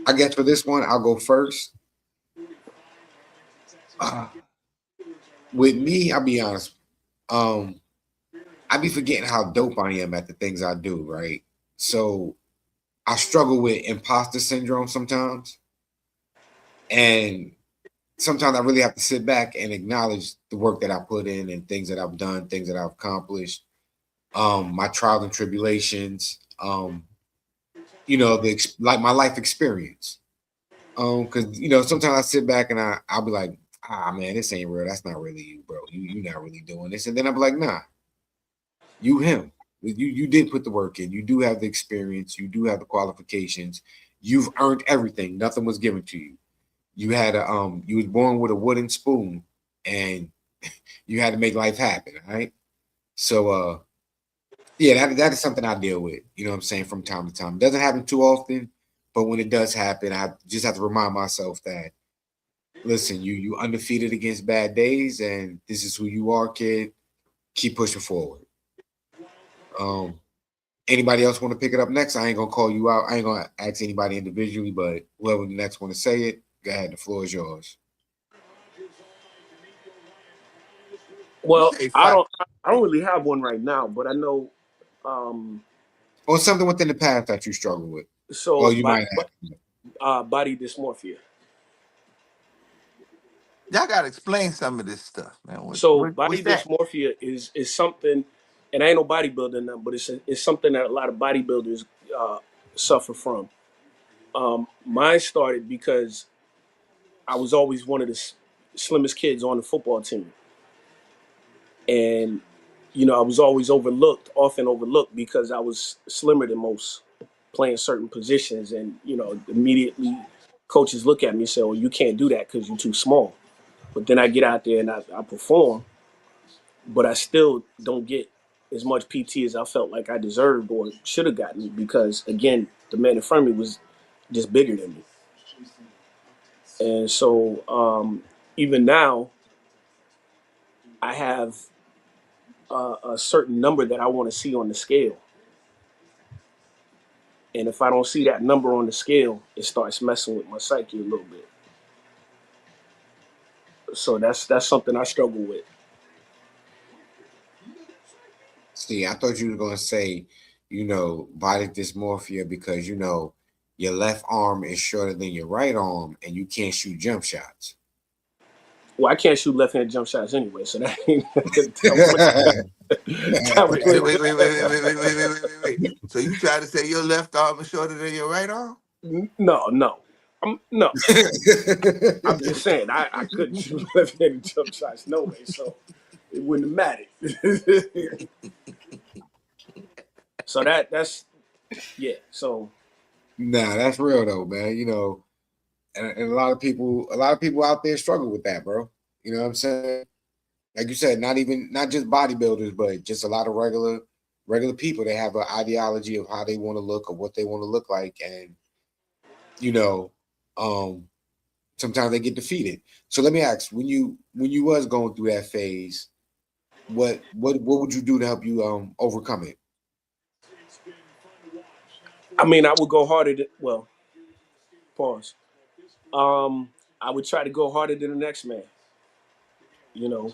I guess for this one, I'll go first. With me, I'll be honest. I be forgetting how dope I am at the things I do, right? So I struggle with imposter syndrome sometimes. And sometimes I really have to sit back and acknowledge the work that I put in and things that I've done, things that I've accomplished, my trials and tribulations, like my life experience. Because sometimes I sit back and I'll be like, man, this ain't real. That's not really you, bro. You not really doing this. And then I'll be like, nah, you him. You did put the work in. You do have the experience. You do have the qualifications. You've earned everything. Nothing was given to you. You had you was born with a wooden spoon, and you had to make life happen. All right. So yeah, that is something I deal with. You know what I'm saying, from time to time. It doesn't happen too often, but when it does happen, I just have to remind myself that, listen, you undefeated against bad days, and this is who you are, kid. Keep pushing forward. Anybody else want to pick it up next? I ain't gonna call you out. I ain't gonna ask anybody individually, but whoever the next want to say it, go ahead. The floor is yours. Well, Say I five. don't really have one right now, but I know Or something within the past that you struggle with. so Or you might have. Body dysmorphia. Y'all gotta explain some of this stuff, man. So What's body that? dysmorphia is something, and I ain't no bodybuilder now, but it's something that a lot of bodybuilders uh, suffer from. Mine started because I was always one of the slimmest kids on the football team, and I was always overlooked, often overlooked, because I was slimmer than most, playing certain positions, and immediately coaches look at me and say, "Oh, you can't do that because you're too small." But then I get out there and I perform, but I still don't get as much PT as I felt like I deserved or should have gotten because, again, the man in front of me was just bigger than me. And so even now, I have a certain number that I want to see on the scale. And if I don't see that number on the scale, it starts messing with my psyche a little bit. So that's something I struggle with. See, I thought you were gonna say, body dysmorphia because your left arm is shorter than your right arm and you can't shoot jump shots. Well, I can't shoot left-handed jump shots anyway, so that ain't that would, Wait. So you try to say your left arm is shorter than your right arm? no. No, I'm just saying I couldn't shoot left-handed jump shots no way, so it wouldn't have mattered. So that's yeah. So Nah, that's real though, man. And a lot of people out there struggle with that, bro. You know what I'm saying? Like you said, not just bodybuilders, but just a lot of regular people. They have an ideology of how they want to look or what they want to look like, and you know, um, sometimes they get defeated. So let me ask: when you was going through that phase, what would you do to help you overcome it? I mean, I would go harder. Well, pause. I would try to go harder than the next man. You know,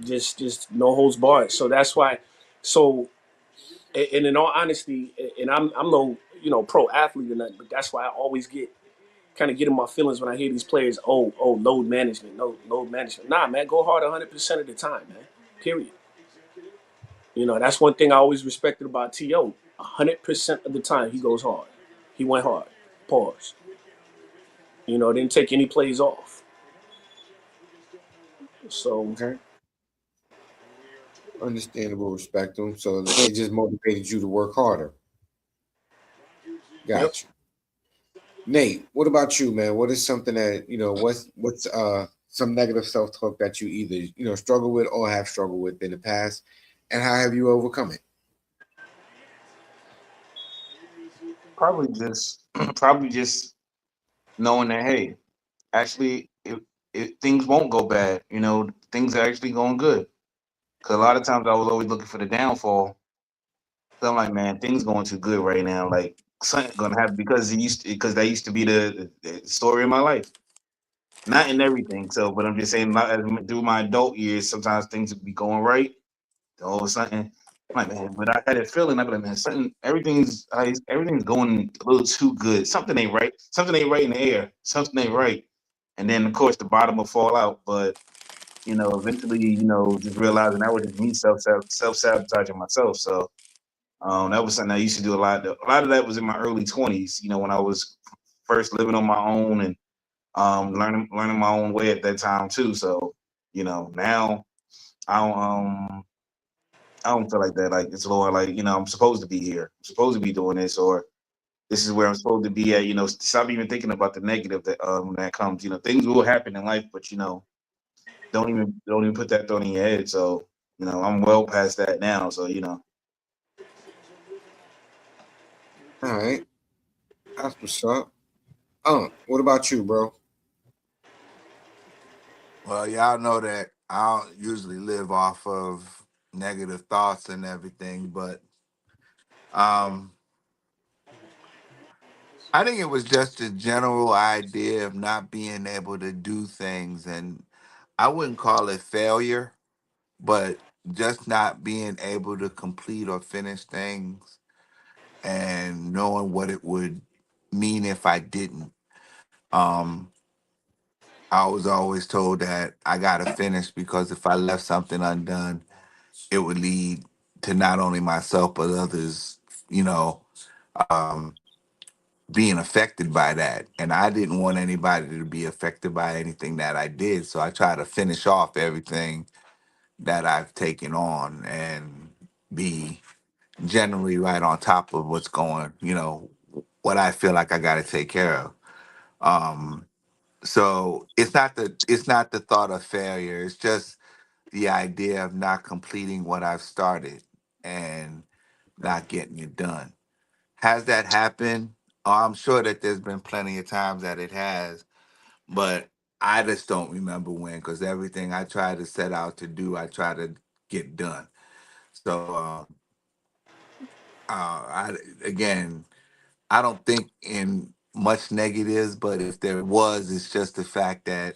just no holds barred. So that's why. So, and in all honesty, and I'm no pro athlete or nothing, but that's why I always get in my feelings when I hear these players. Oh, load management, no load management. Nah, man, go hard 100% of the time, man. Period. That's one thing I always respected about To. 100% of the time he goes hard. He went hard. Pause. Didn't take any plays off. So Okay, understandable, respect them. So it just motivated you to work harder. yep. Got you. Nate, what about you, man? What is something that what's some negative self talk that you either struggle with or have struggled with in the past, and how have you overcome it? Probably just probably just knowing that hey, actually if things won't go bad, things are actually going good. Cause a lot of times I was always looking for the downfall. So I'm like, man, things going too good right now. Like something's gonna happen because that used to be the story of my life. Not in everything. So, but I'm just saying, through my adult years, sometimes things would be going right. All of a sudden, I'm like, man, but I had a feeling. I'm like, man, everything's going a little too good. Something ain't right. Something ain't right in the air. Something ain't right. And then, of course, the bottom will fall out. But eventually, just realizing that was just me self sabotaging myself. So that was something I used to do a lot. A lot of that was in my early 20s. When I was first living on my own and learning my own way at that time too. So now I don't um I don't feel like that. Like it's Lord, like I'm supposed to be here. I'm supposed to be doing this, or this is where I'm supposed to be at. Stop even thinking about the negative that comes. Things will happen in life, but don't even put that thought in your head. So I'm well past that now. So All right, that's what's up. What about you, bro? Well, y'all know that I don't usually live off of negative thoughts and everything, but um, I think it was just a general idea of not being able to do things, and I wouldn't call it failure, but just not being able to complete or finish things and knowing what it would mean if I didn't. Um, I was always told that I gotta finish because if I left something undone, it would lead to not only myself but others, you know, um, being affected by that. And I didn't want anybody to be affected by anything that I did. So I try to finish off everything that I've taken on and be generally right on top of what's going, what I feel like I got to take care of. Um, so it's not the thought of failure. It's just the idea of not completing what I've started and not getting it done. Has that happened? Oh, I'm sure that there's been plenty of times that it has, but I just don't remember when because everything I try to set out to do, I try to get done. So, again, I don't think in much negatives, but if there was, it's just the fact that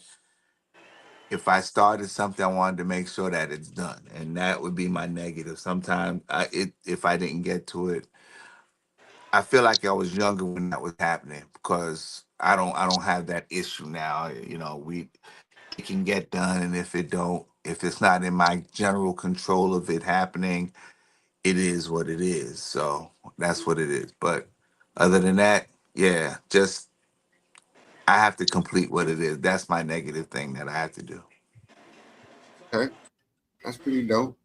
if I started something, I wanted to make sure that it's done, and that would be my negative. Sometimes, if I didn't get to it, I feel like I was younger when that was happening because I don't have that issue now. It can get done, and if it's not in my general control of it happening, it is what it is. So that's what it is. But other than that, yeah, just I have to complete what it is. That's my negative thing that I have to do. Okay, that's pretty dope.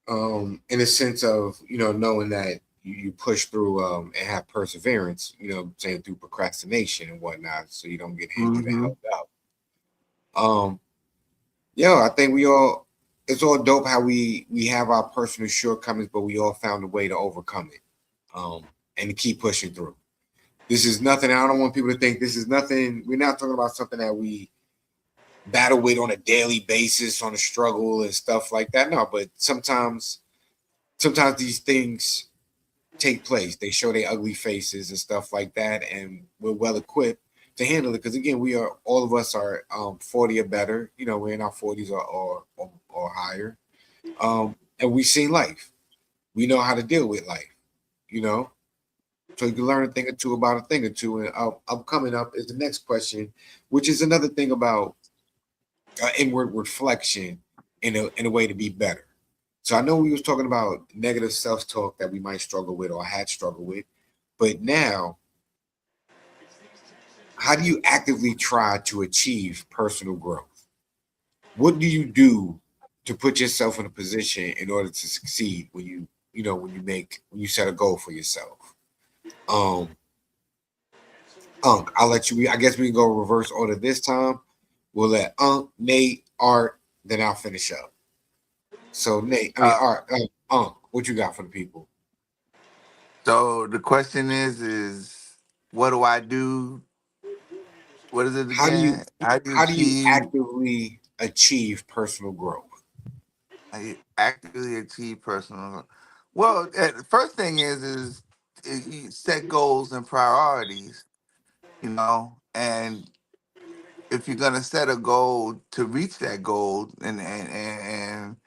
In a sense of knowing that you push through and have perseverance. Saying through procrastination and whatnot, so you don't get hindered and Hmm. helped out. Um, I think we all. It's all dope how we have our personal shortcomings, but we all found a way to overcome it. And to keep pushing through. This is nothing. I don't want people to think this is nothing. We're not talking about something that we battle with on a daily basis, on a struggle and stuff like that. No, but sometimes these things take place. They show their ugly faces and stuff like that, and we're well equipped to handle it. Because again, we are all of us are 40 or better. We're in our 40s or higher, and we've seen life. We know how to deal with life. You know, so you can learn a thing or two about a thing or two. And up coming up is the next question, which is another thing about inward reflection in a way to be better. So I know we was talking about negative self-talk that we might struggle with or had struggled with, but now, how do you actively try to achieve personal growth? What do you do to put yourself in a position in order to succeed when when you set a goal for yourself? Um, I'll let you. I guess we can go reverse order this time. We'll let Nate, Art, then I'll finish up. So Nate, I mean Uh, Art, what you got for the people? so the question is what do I do? What is it How do you again? How do you how do you achieve? actively achieve personal growth? How you actively achieve personal? Well, the first thing is you set goals and priorities. And if you're gonna set a goal to reach that goal and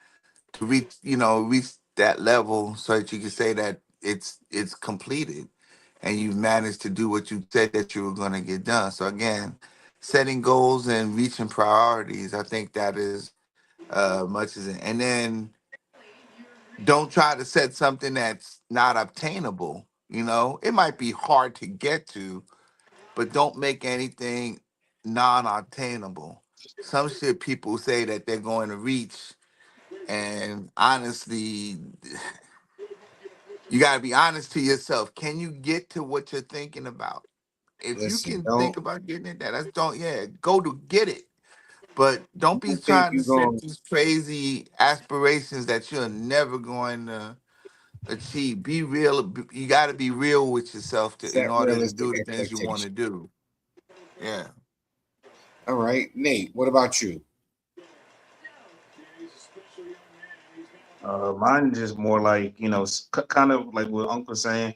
to reach that level so that you can say that it's completed and you've managed to do what you said that you were going to get done. So again, setting goals and reaching priorities, I think that is much as it. And then don't try to set something that's not obtainable. It might be hard to get to, but don't make anything non-obtainable. Some shit people say that they're going to reach, and honestly, you got to be honest to yourself. Can you get to what you're thinking about? If you Listen, can think about getting it, that's don't yeah, go to get it. But don't be don't think trying to you're set gonna these crazy aspirations that you're never going to achieve. Be real. You got to be real with yourself in set order to realistic do the things you want to expectations. do. Yeah. All right, Nate, what about you? Mine is just more like kind of like what Uncle was saying,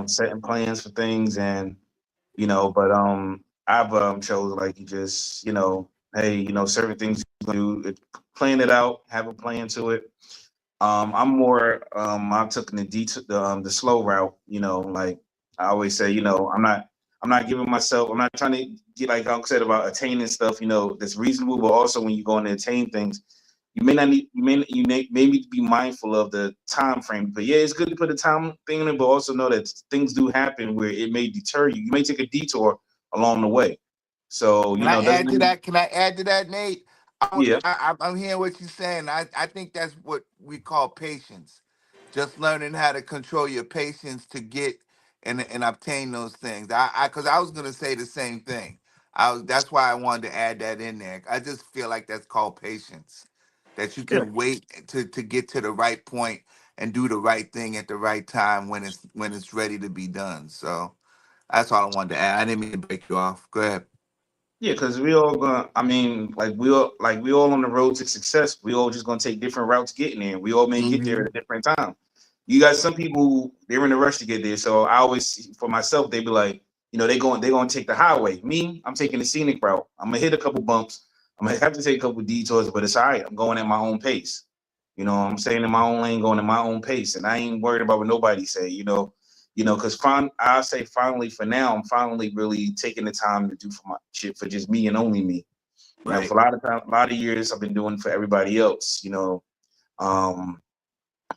setting plans for things, and but I've chose like you just hey, certain things you do, plan it out, have a plan to it. I'm more I took the slow route, like I always say, I'm not giving myself. I'm not trying to get, like Uncle said, about attaining stuff, that's reasonable. But also when you go and attain things, you may not need. You may need to be mindful of the time frame. But yeah, it's good to put a time thing in it, but also know that things do happen where it may deter you. You may take a detour along the way. So Can I doesn't add to mean, that? Can I add to that, Nate? yeah. I'm hearing what you're saying. I think that's what we call patience. Just learning how to control your patience to get and obtain those things. Because I was gonna say the same thing. That's why I wanted to add that in there. I just feel like that's called patience. That you Yeah. can wait to get to the right point and do the right thing at the right time when it's ready to be done. So that's all I wanted to add. I didn't mean to break you off. Go ahead. Yeah, because we all gonna. I mean, we all on the road to success. We all just gonna take different routes getting there. We all may get there Hmm. at a different time. You got some people who they're in a rush to get there. So I always, for myself, they be like, they gonna take the highway. Me, I'm taking the scenic route. I'm gonna hit a couple bumps. I'm gonna have to take a couple detours, but it's all right. I'm going at my own pace. I'm staying in my own lane, going at my own pace, and I ain't worried about what nobody say. Because I say finally, for now, I'm finally really taking the time to do for my shit for just me and only me. Right. For a lot of years, I've been doing for everybody else. Um,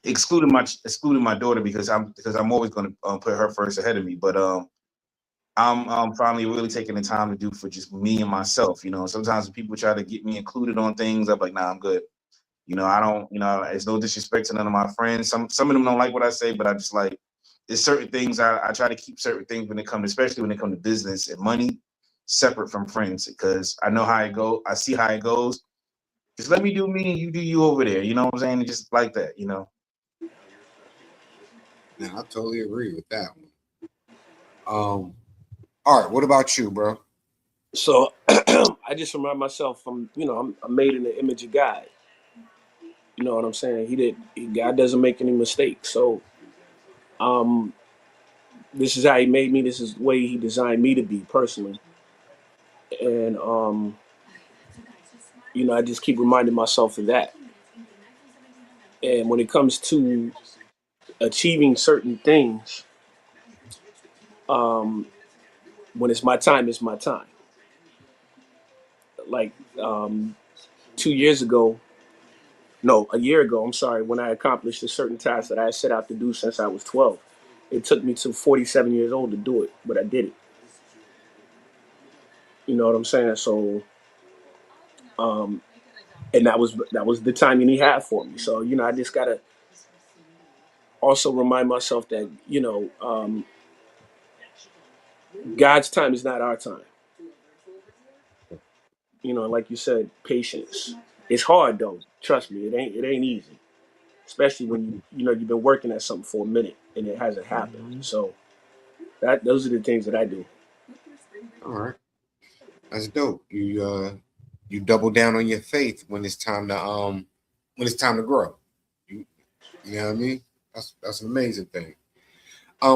excluding my daughter because I'm always going to put her first ahead of me. But I'm finally really taking the time to do for just me and myself. Sometimes when people try to get me included on things, I'm like, nah, I'm good. I don't. It's no disrespect to none of my friends. Some of them don't like what I say, but I just like. There's certain things I try to keep certain things when it comes, especially when it comes to business and money, separate from friends because I know how it go. I see how it goes. Just let me do me and you do you over there. You know what I'm saying? Just like that. Now, I totally agree with that one. All right, what about you, bro? So I just remind myself, I'm made in the image of God. You know what I'm saying? God doesn't make any mistakes. So um, this is how He made me. This is the way He designed me to be personally. And I just keep reminding myself of that. And when it comes to achieving certain things, um, when it's my time, it's my time. Like 2 years ago, no, a year ago, I'm sorry, when I accomplished a certain task that I had set out to do since I was 12. It took me to 47 years old to do it, but I did it. You know what I'm saying? So, and that was the timing He had for me. So, I just gotta also remind myself that God's time is not our time. Like you said, patience. It's hard though. Trust me, it ain't easy. Especially when you've been working at something for a minute and it hasn't happened. Hmm. So those are the things that I do. All right, that's dope. You double down on your faith when it's time to grow. You, you know what I mean? That's an amazing thing.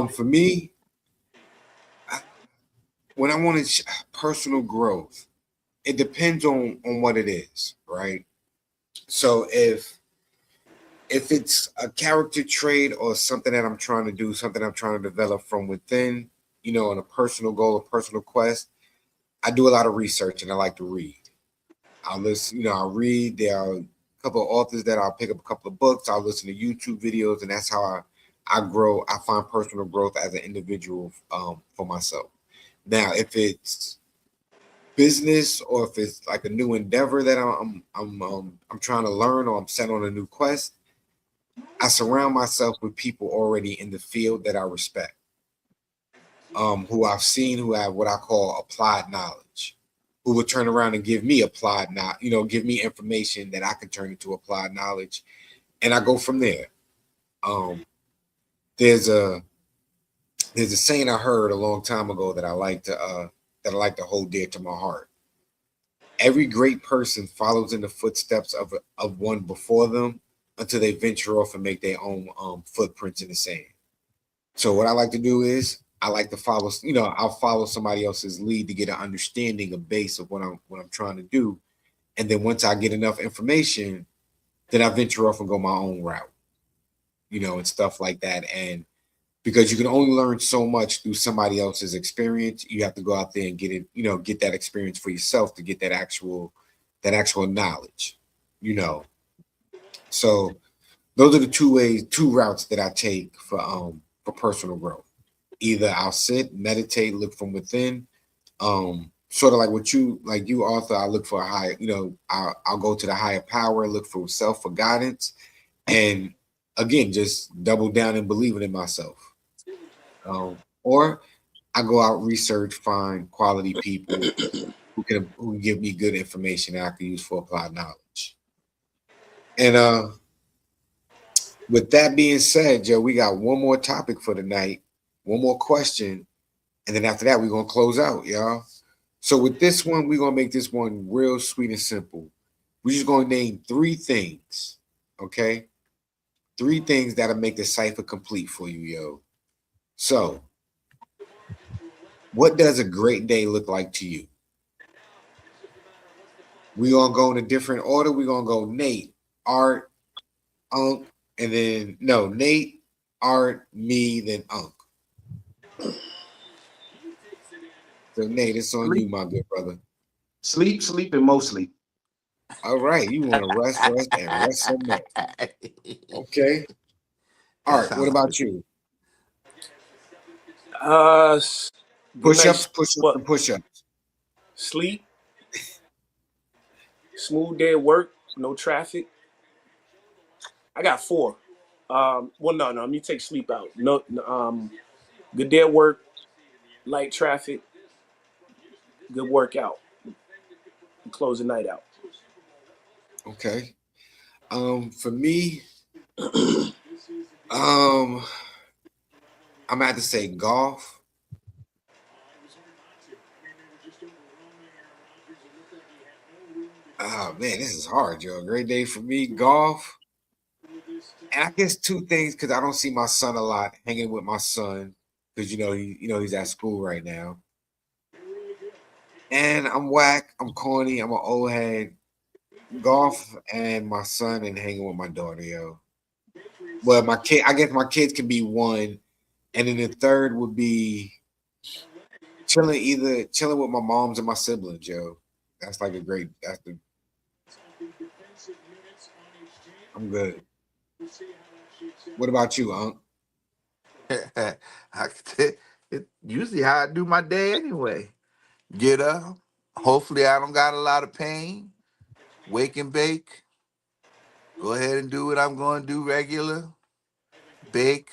For me, I, when I wanted personal growth, it depends on what it is, right? So if it's a character trait or something that I'm trying to do, something I'm trying to develop from within, on a personal goal, a personal quest, I do a lot of research and I like to read. I'll listen, I'll read. There are a couple of authors that I'll pick up a couple of books. I'll listen to YouTube videos, and that's how I grow. I find personal growth as an individual for myself. Now, if it's business or if it's like a new endeavor that I'm trying to learn or I'm set on a new quest, I surround myself with people already in the field that I respect, who I've seen who have what I call applied knowledge, who would turn around and give me applied knowledge, give me information that I can turn into applied knowledge, and I go from there. Um, there's a there's a saying I heard a long time ago that I like to hold dear to my heart. Every great person follows in the footsteps of one before them until they venture off and make their own footprints in the sand. So what I like to do is I like to follow, I'll follow somebody else's lead to get an understanding, a base of what I'm trying to do. And then once I get enough information, then I venture off and go my own route, and stuff like that. And because you can only learn so much through somebody else's experience. You have to go out there and get it, get that experience for yourself to get that actual knowledge, So those are the two routes that I take for personal growth. Either I'll sit, meditate, look from within, sort of like you Arthur, I look for a higher, I'll go to the higher power, look for self for guidance, and again, just double down and believing in myself. Or I go out, research, find quality people who give me good information that I can use for applied knowledge. And with that being said, Joe, we got one more topic for tonight, one more question, and then after that, we're gonna close out, y'all. So with this one, we're gonna make this one real sweet and simple. We're just gonna name 3 things, okay? 3 things that'll make the cipher complete for you, yo. So, what does a great day look like to you? We gonna go in a different order. We're gonna go Nate, Art, Unc, and then Nate, Art, me, then Unc. So Nate, it's on you, my good brother. Sleep, and more sleep. All right, you want to rest, and rest some more. Okay. Art, what about you? Nice, and push-ups. Sleep. Smooth day at work. No traffic. I got 4. Well, no. Let me take sleep out. No. Good day at work. Light traffic. Good workout. And close the night out. Okay. For me, I'm gonna have to say golf. Oh man, this is hard, Joe. Great day for me, golf. And I guess 2 things because I don't see my son a lot, hanging with my son because he's at school right now. And I'm whack, I'm corny, I'm an old head. Golf and my son and hanging with my daughter, yo. Well, I guess my kids can be 1, and then the third would be chilling with my moms and my siblings, yo. That's like I'm good. What about you, Unc? It's usually how I do my day anyway. Get up. Hopefully, I don't got a lot of pain. Wake and bake. Go ahead and do what I'm going to do regular. Bake.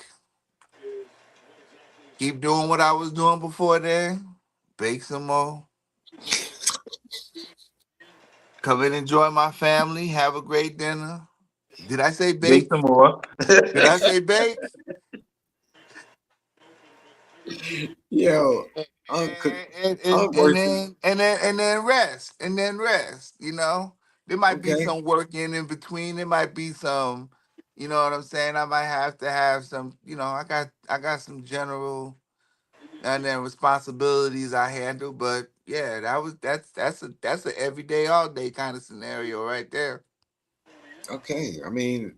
Keep doing what I was doing before then. Bake some more. Come and enjoy my family. Have a great dinner. Did I say Make bake? some more. Did I say bake? Yo, Unc could Unc works. And then rest. And then rest. There might be Okay. some work in between. There might be some, you know what I'm saying? I might have to have some, I got some general and then responsibilities I handle. But yeah, that's a everyday, all day kind of scenario right there. Okay. I mean,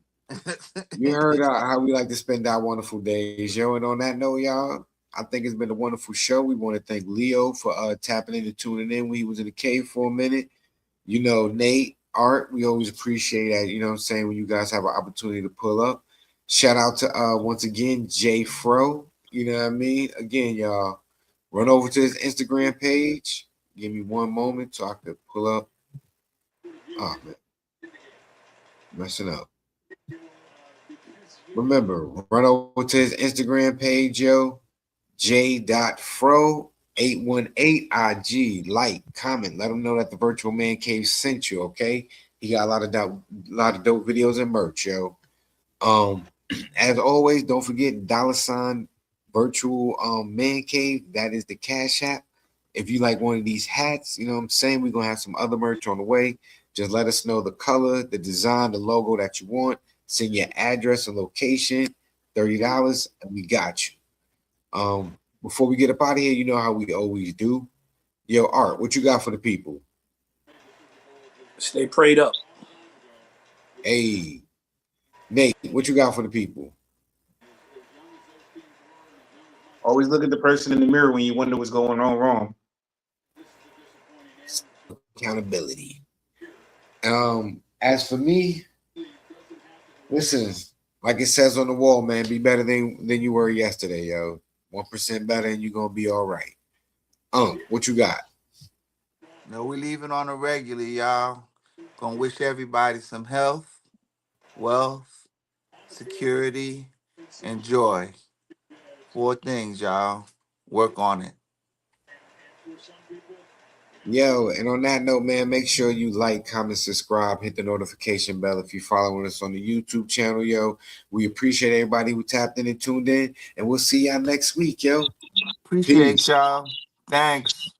you heard how we like to spend our wonderful days, yo. And on that note, y'all, I think it's been a wonderful show. We want to thank Leo for tapping in and tuning in when he was in the cave for a minute. Nate, Art, we always appreciate that. You know what I'm saying? When you guys have an opportunity to pull up. Shout out to once again Jay Fro. You know what I mean? Again, y'all, run over to his Instagram page. Give me one moment so I could pull up. Oh man, messing up. Remember, run over to his Instagram page, yo. J.Fro818 IG. Like, comment, let him know that the virtual man cave sent you, okay? He got a lot of dope videos and merch, yo. As always, don't forget $ virtual man cave. That is the Cash App. If you like one of these hats, you know what I'm saying? We're gonna have some other merch on the way. Just let us know the color, the design, the logo that you want. Send your address and location, $30, and we got you. Before we get up out of here, you know how we always do. Yo, Art, what you got for the people? Stay prayed up. Hey, Nate, what you got for the people? Always look at the person in the mirror when you wonder what's going on wrong. Accountability. As for me, listen, like it says on the wall, man, be better than you were yesterday, yo. 1% better and you're gonna be all right. What you got? No, we leaving on a regular, y'all. Gonna wish everybody some health, wealth, security, and joy. 4 things, y'all. Work on it. Yo, and on that note, man, make sure you like, comment, subscribe, hit the notification bell if you're following us on the YouTube channel, yo. We appreciate everybody who tapped in and tuned in, and we'll see y'all next week, yo. Appreciate Peace. y'all. Thanks.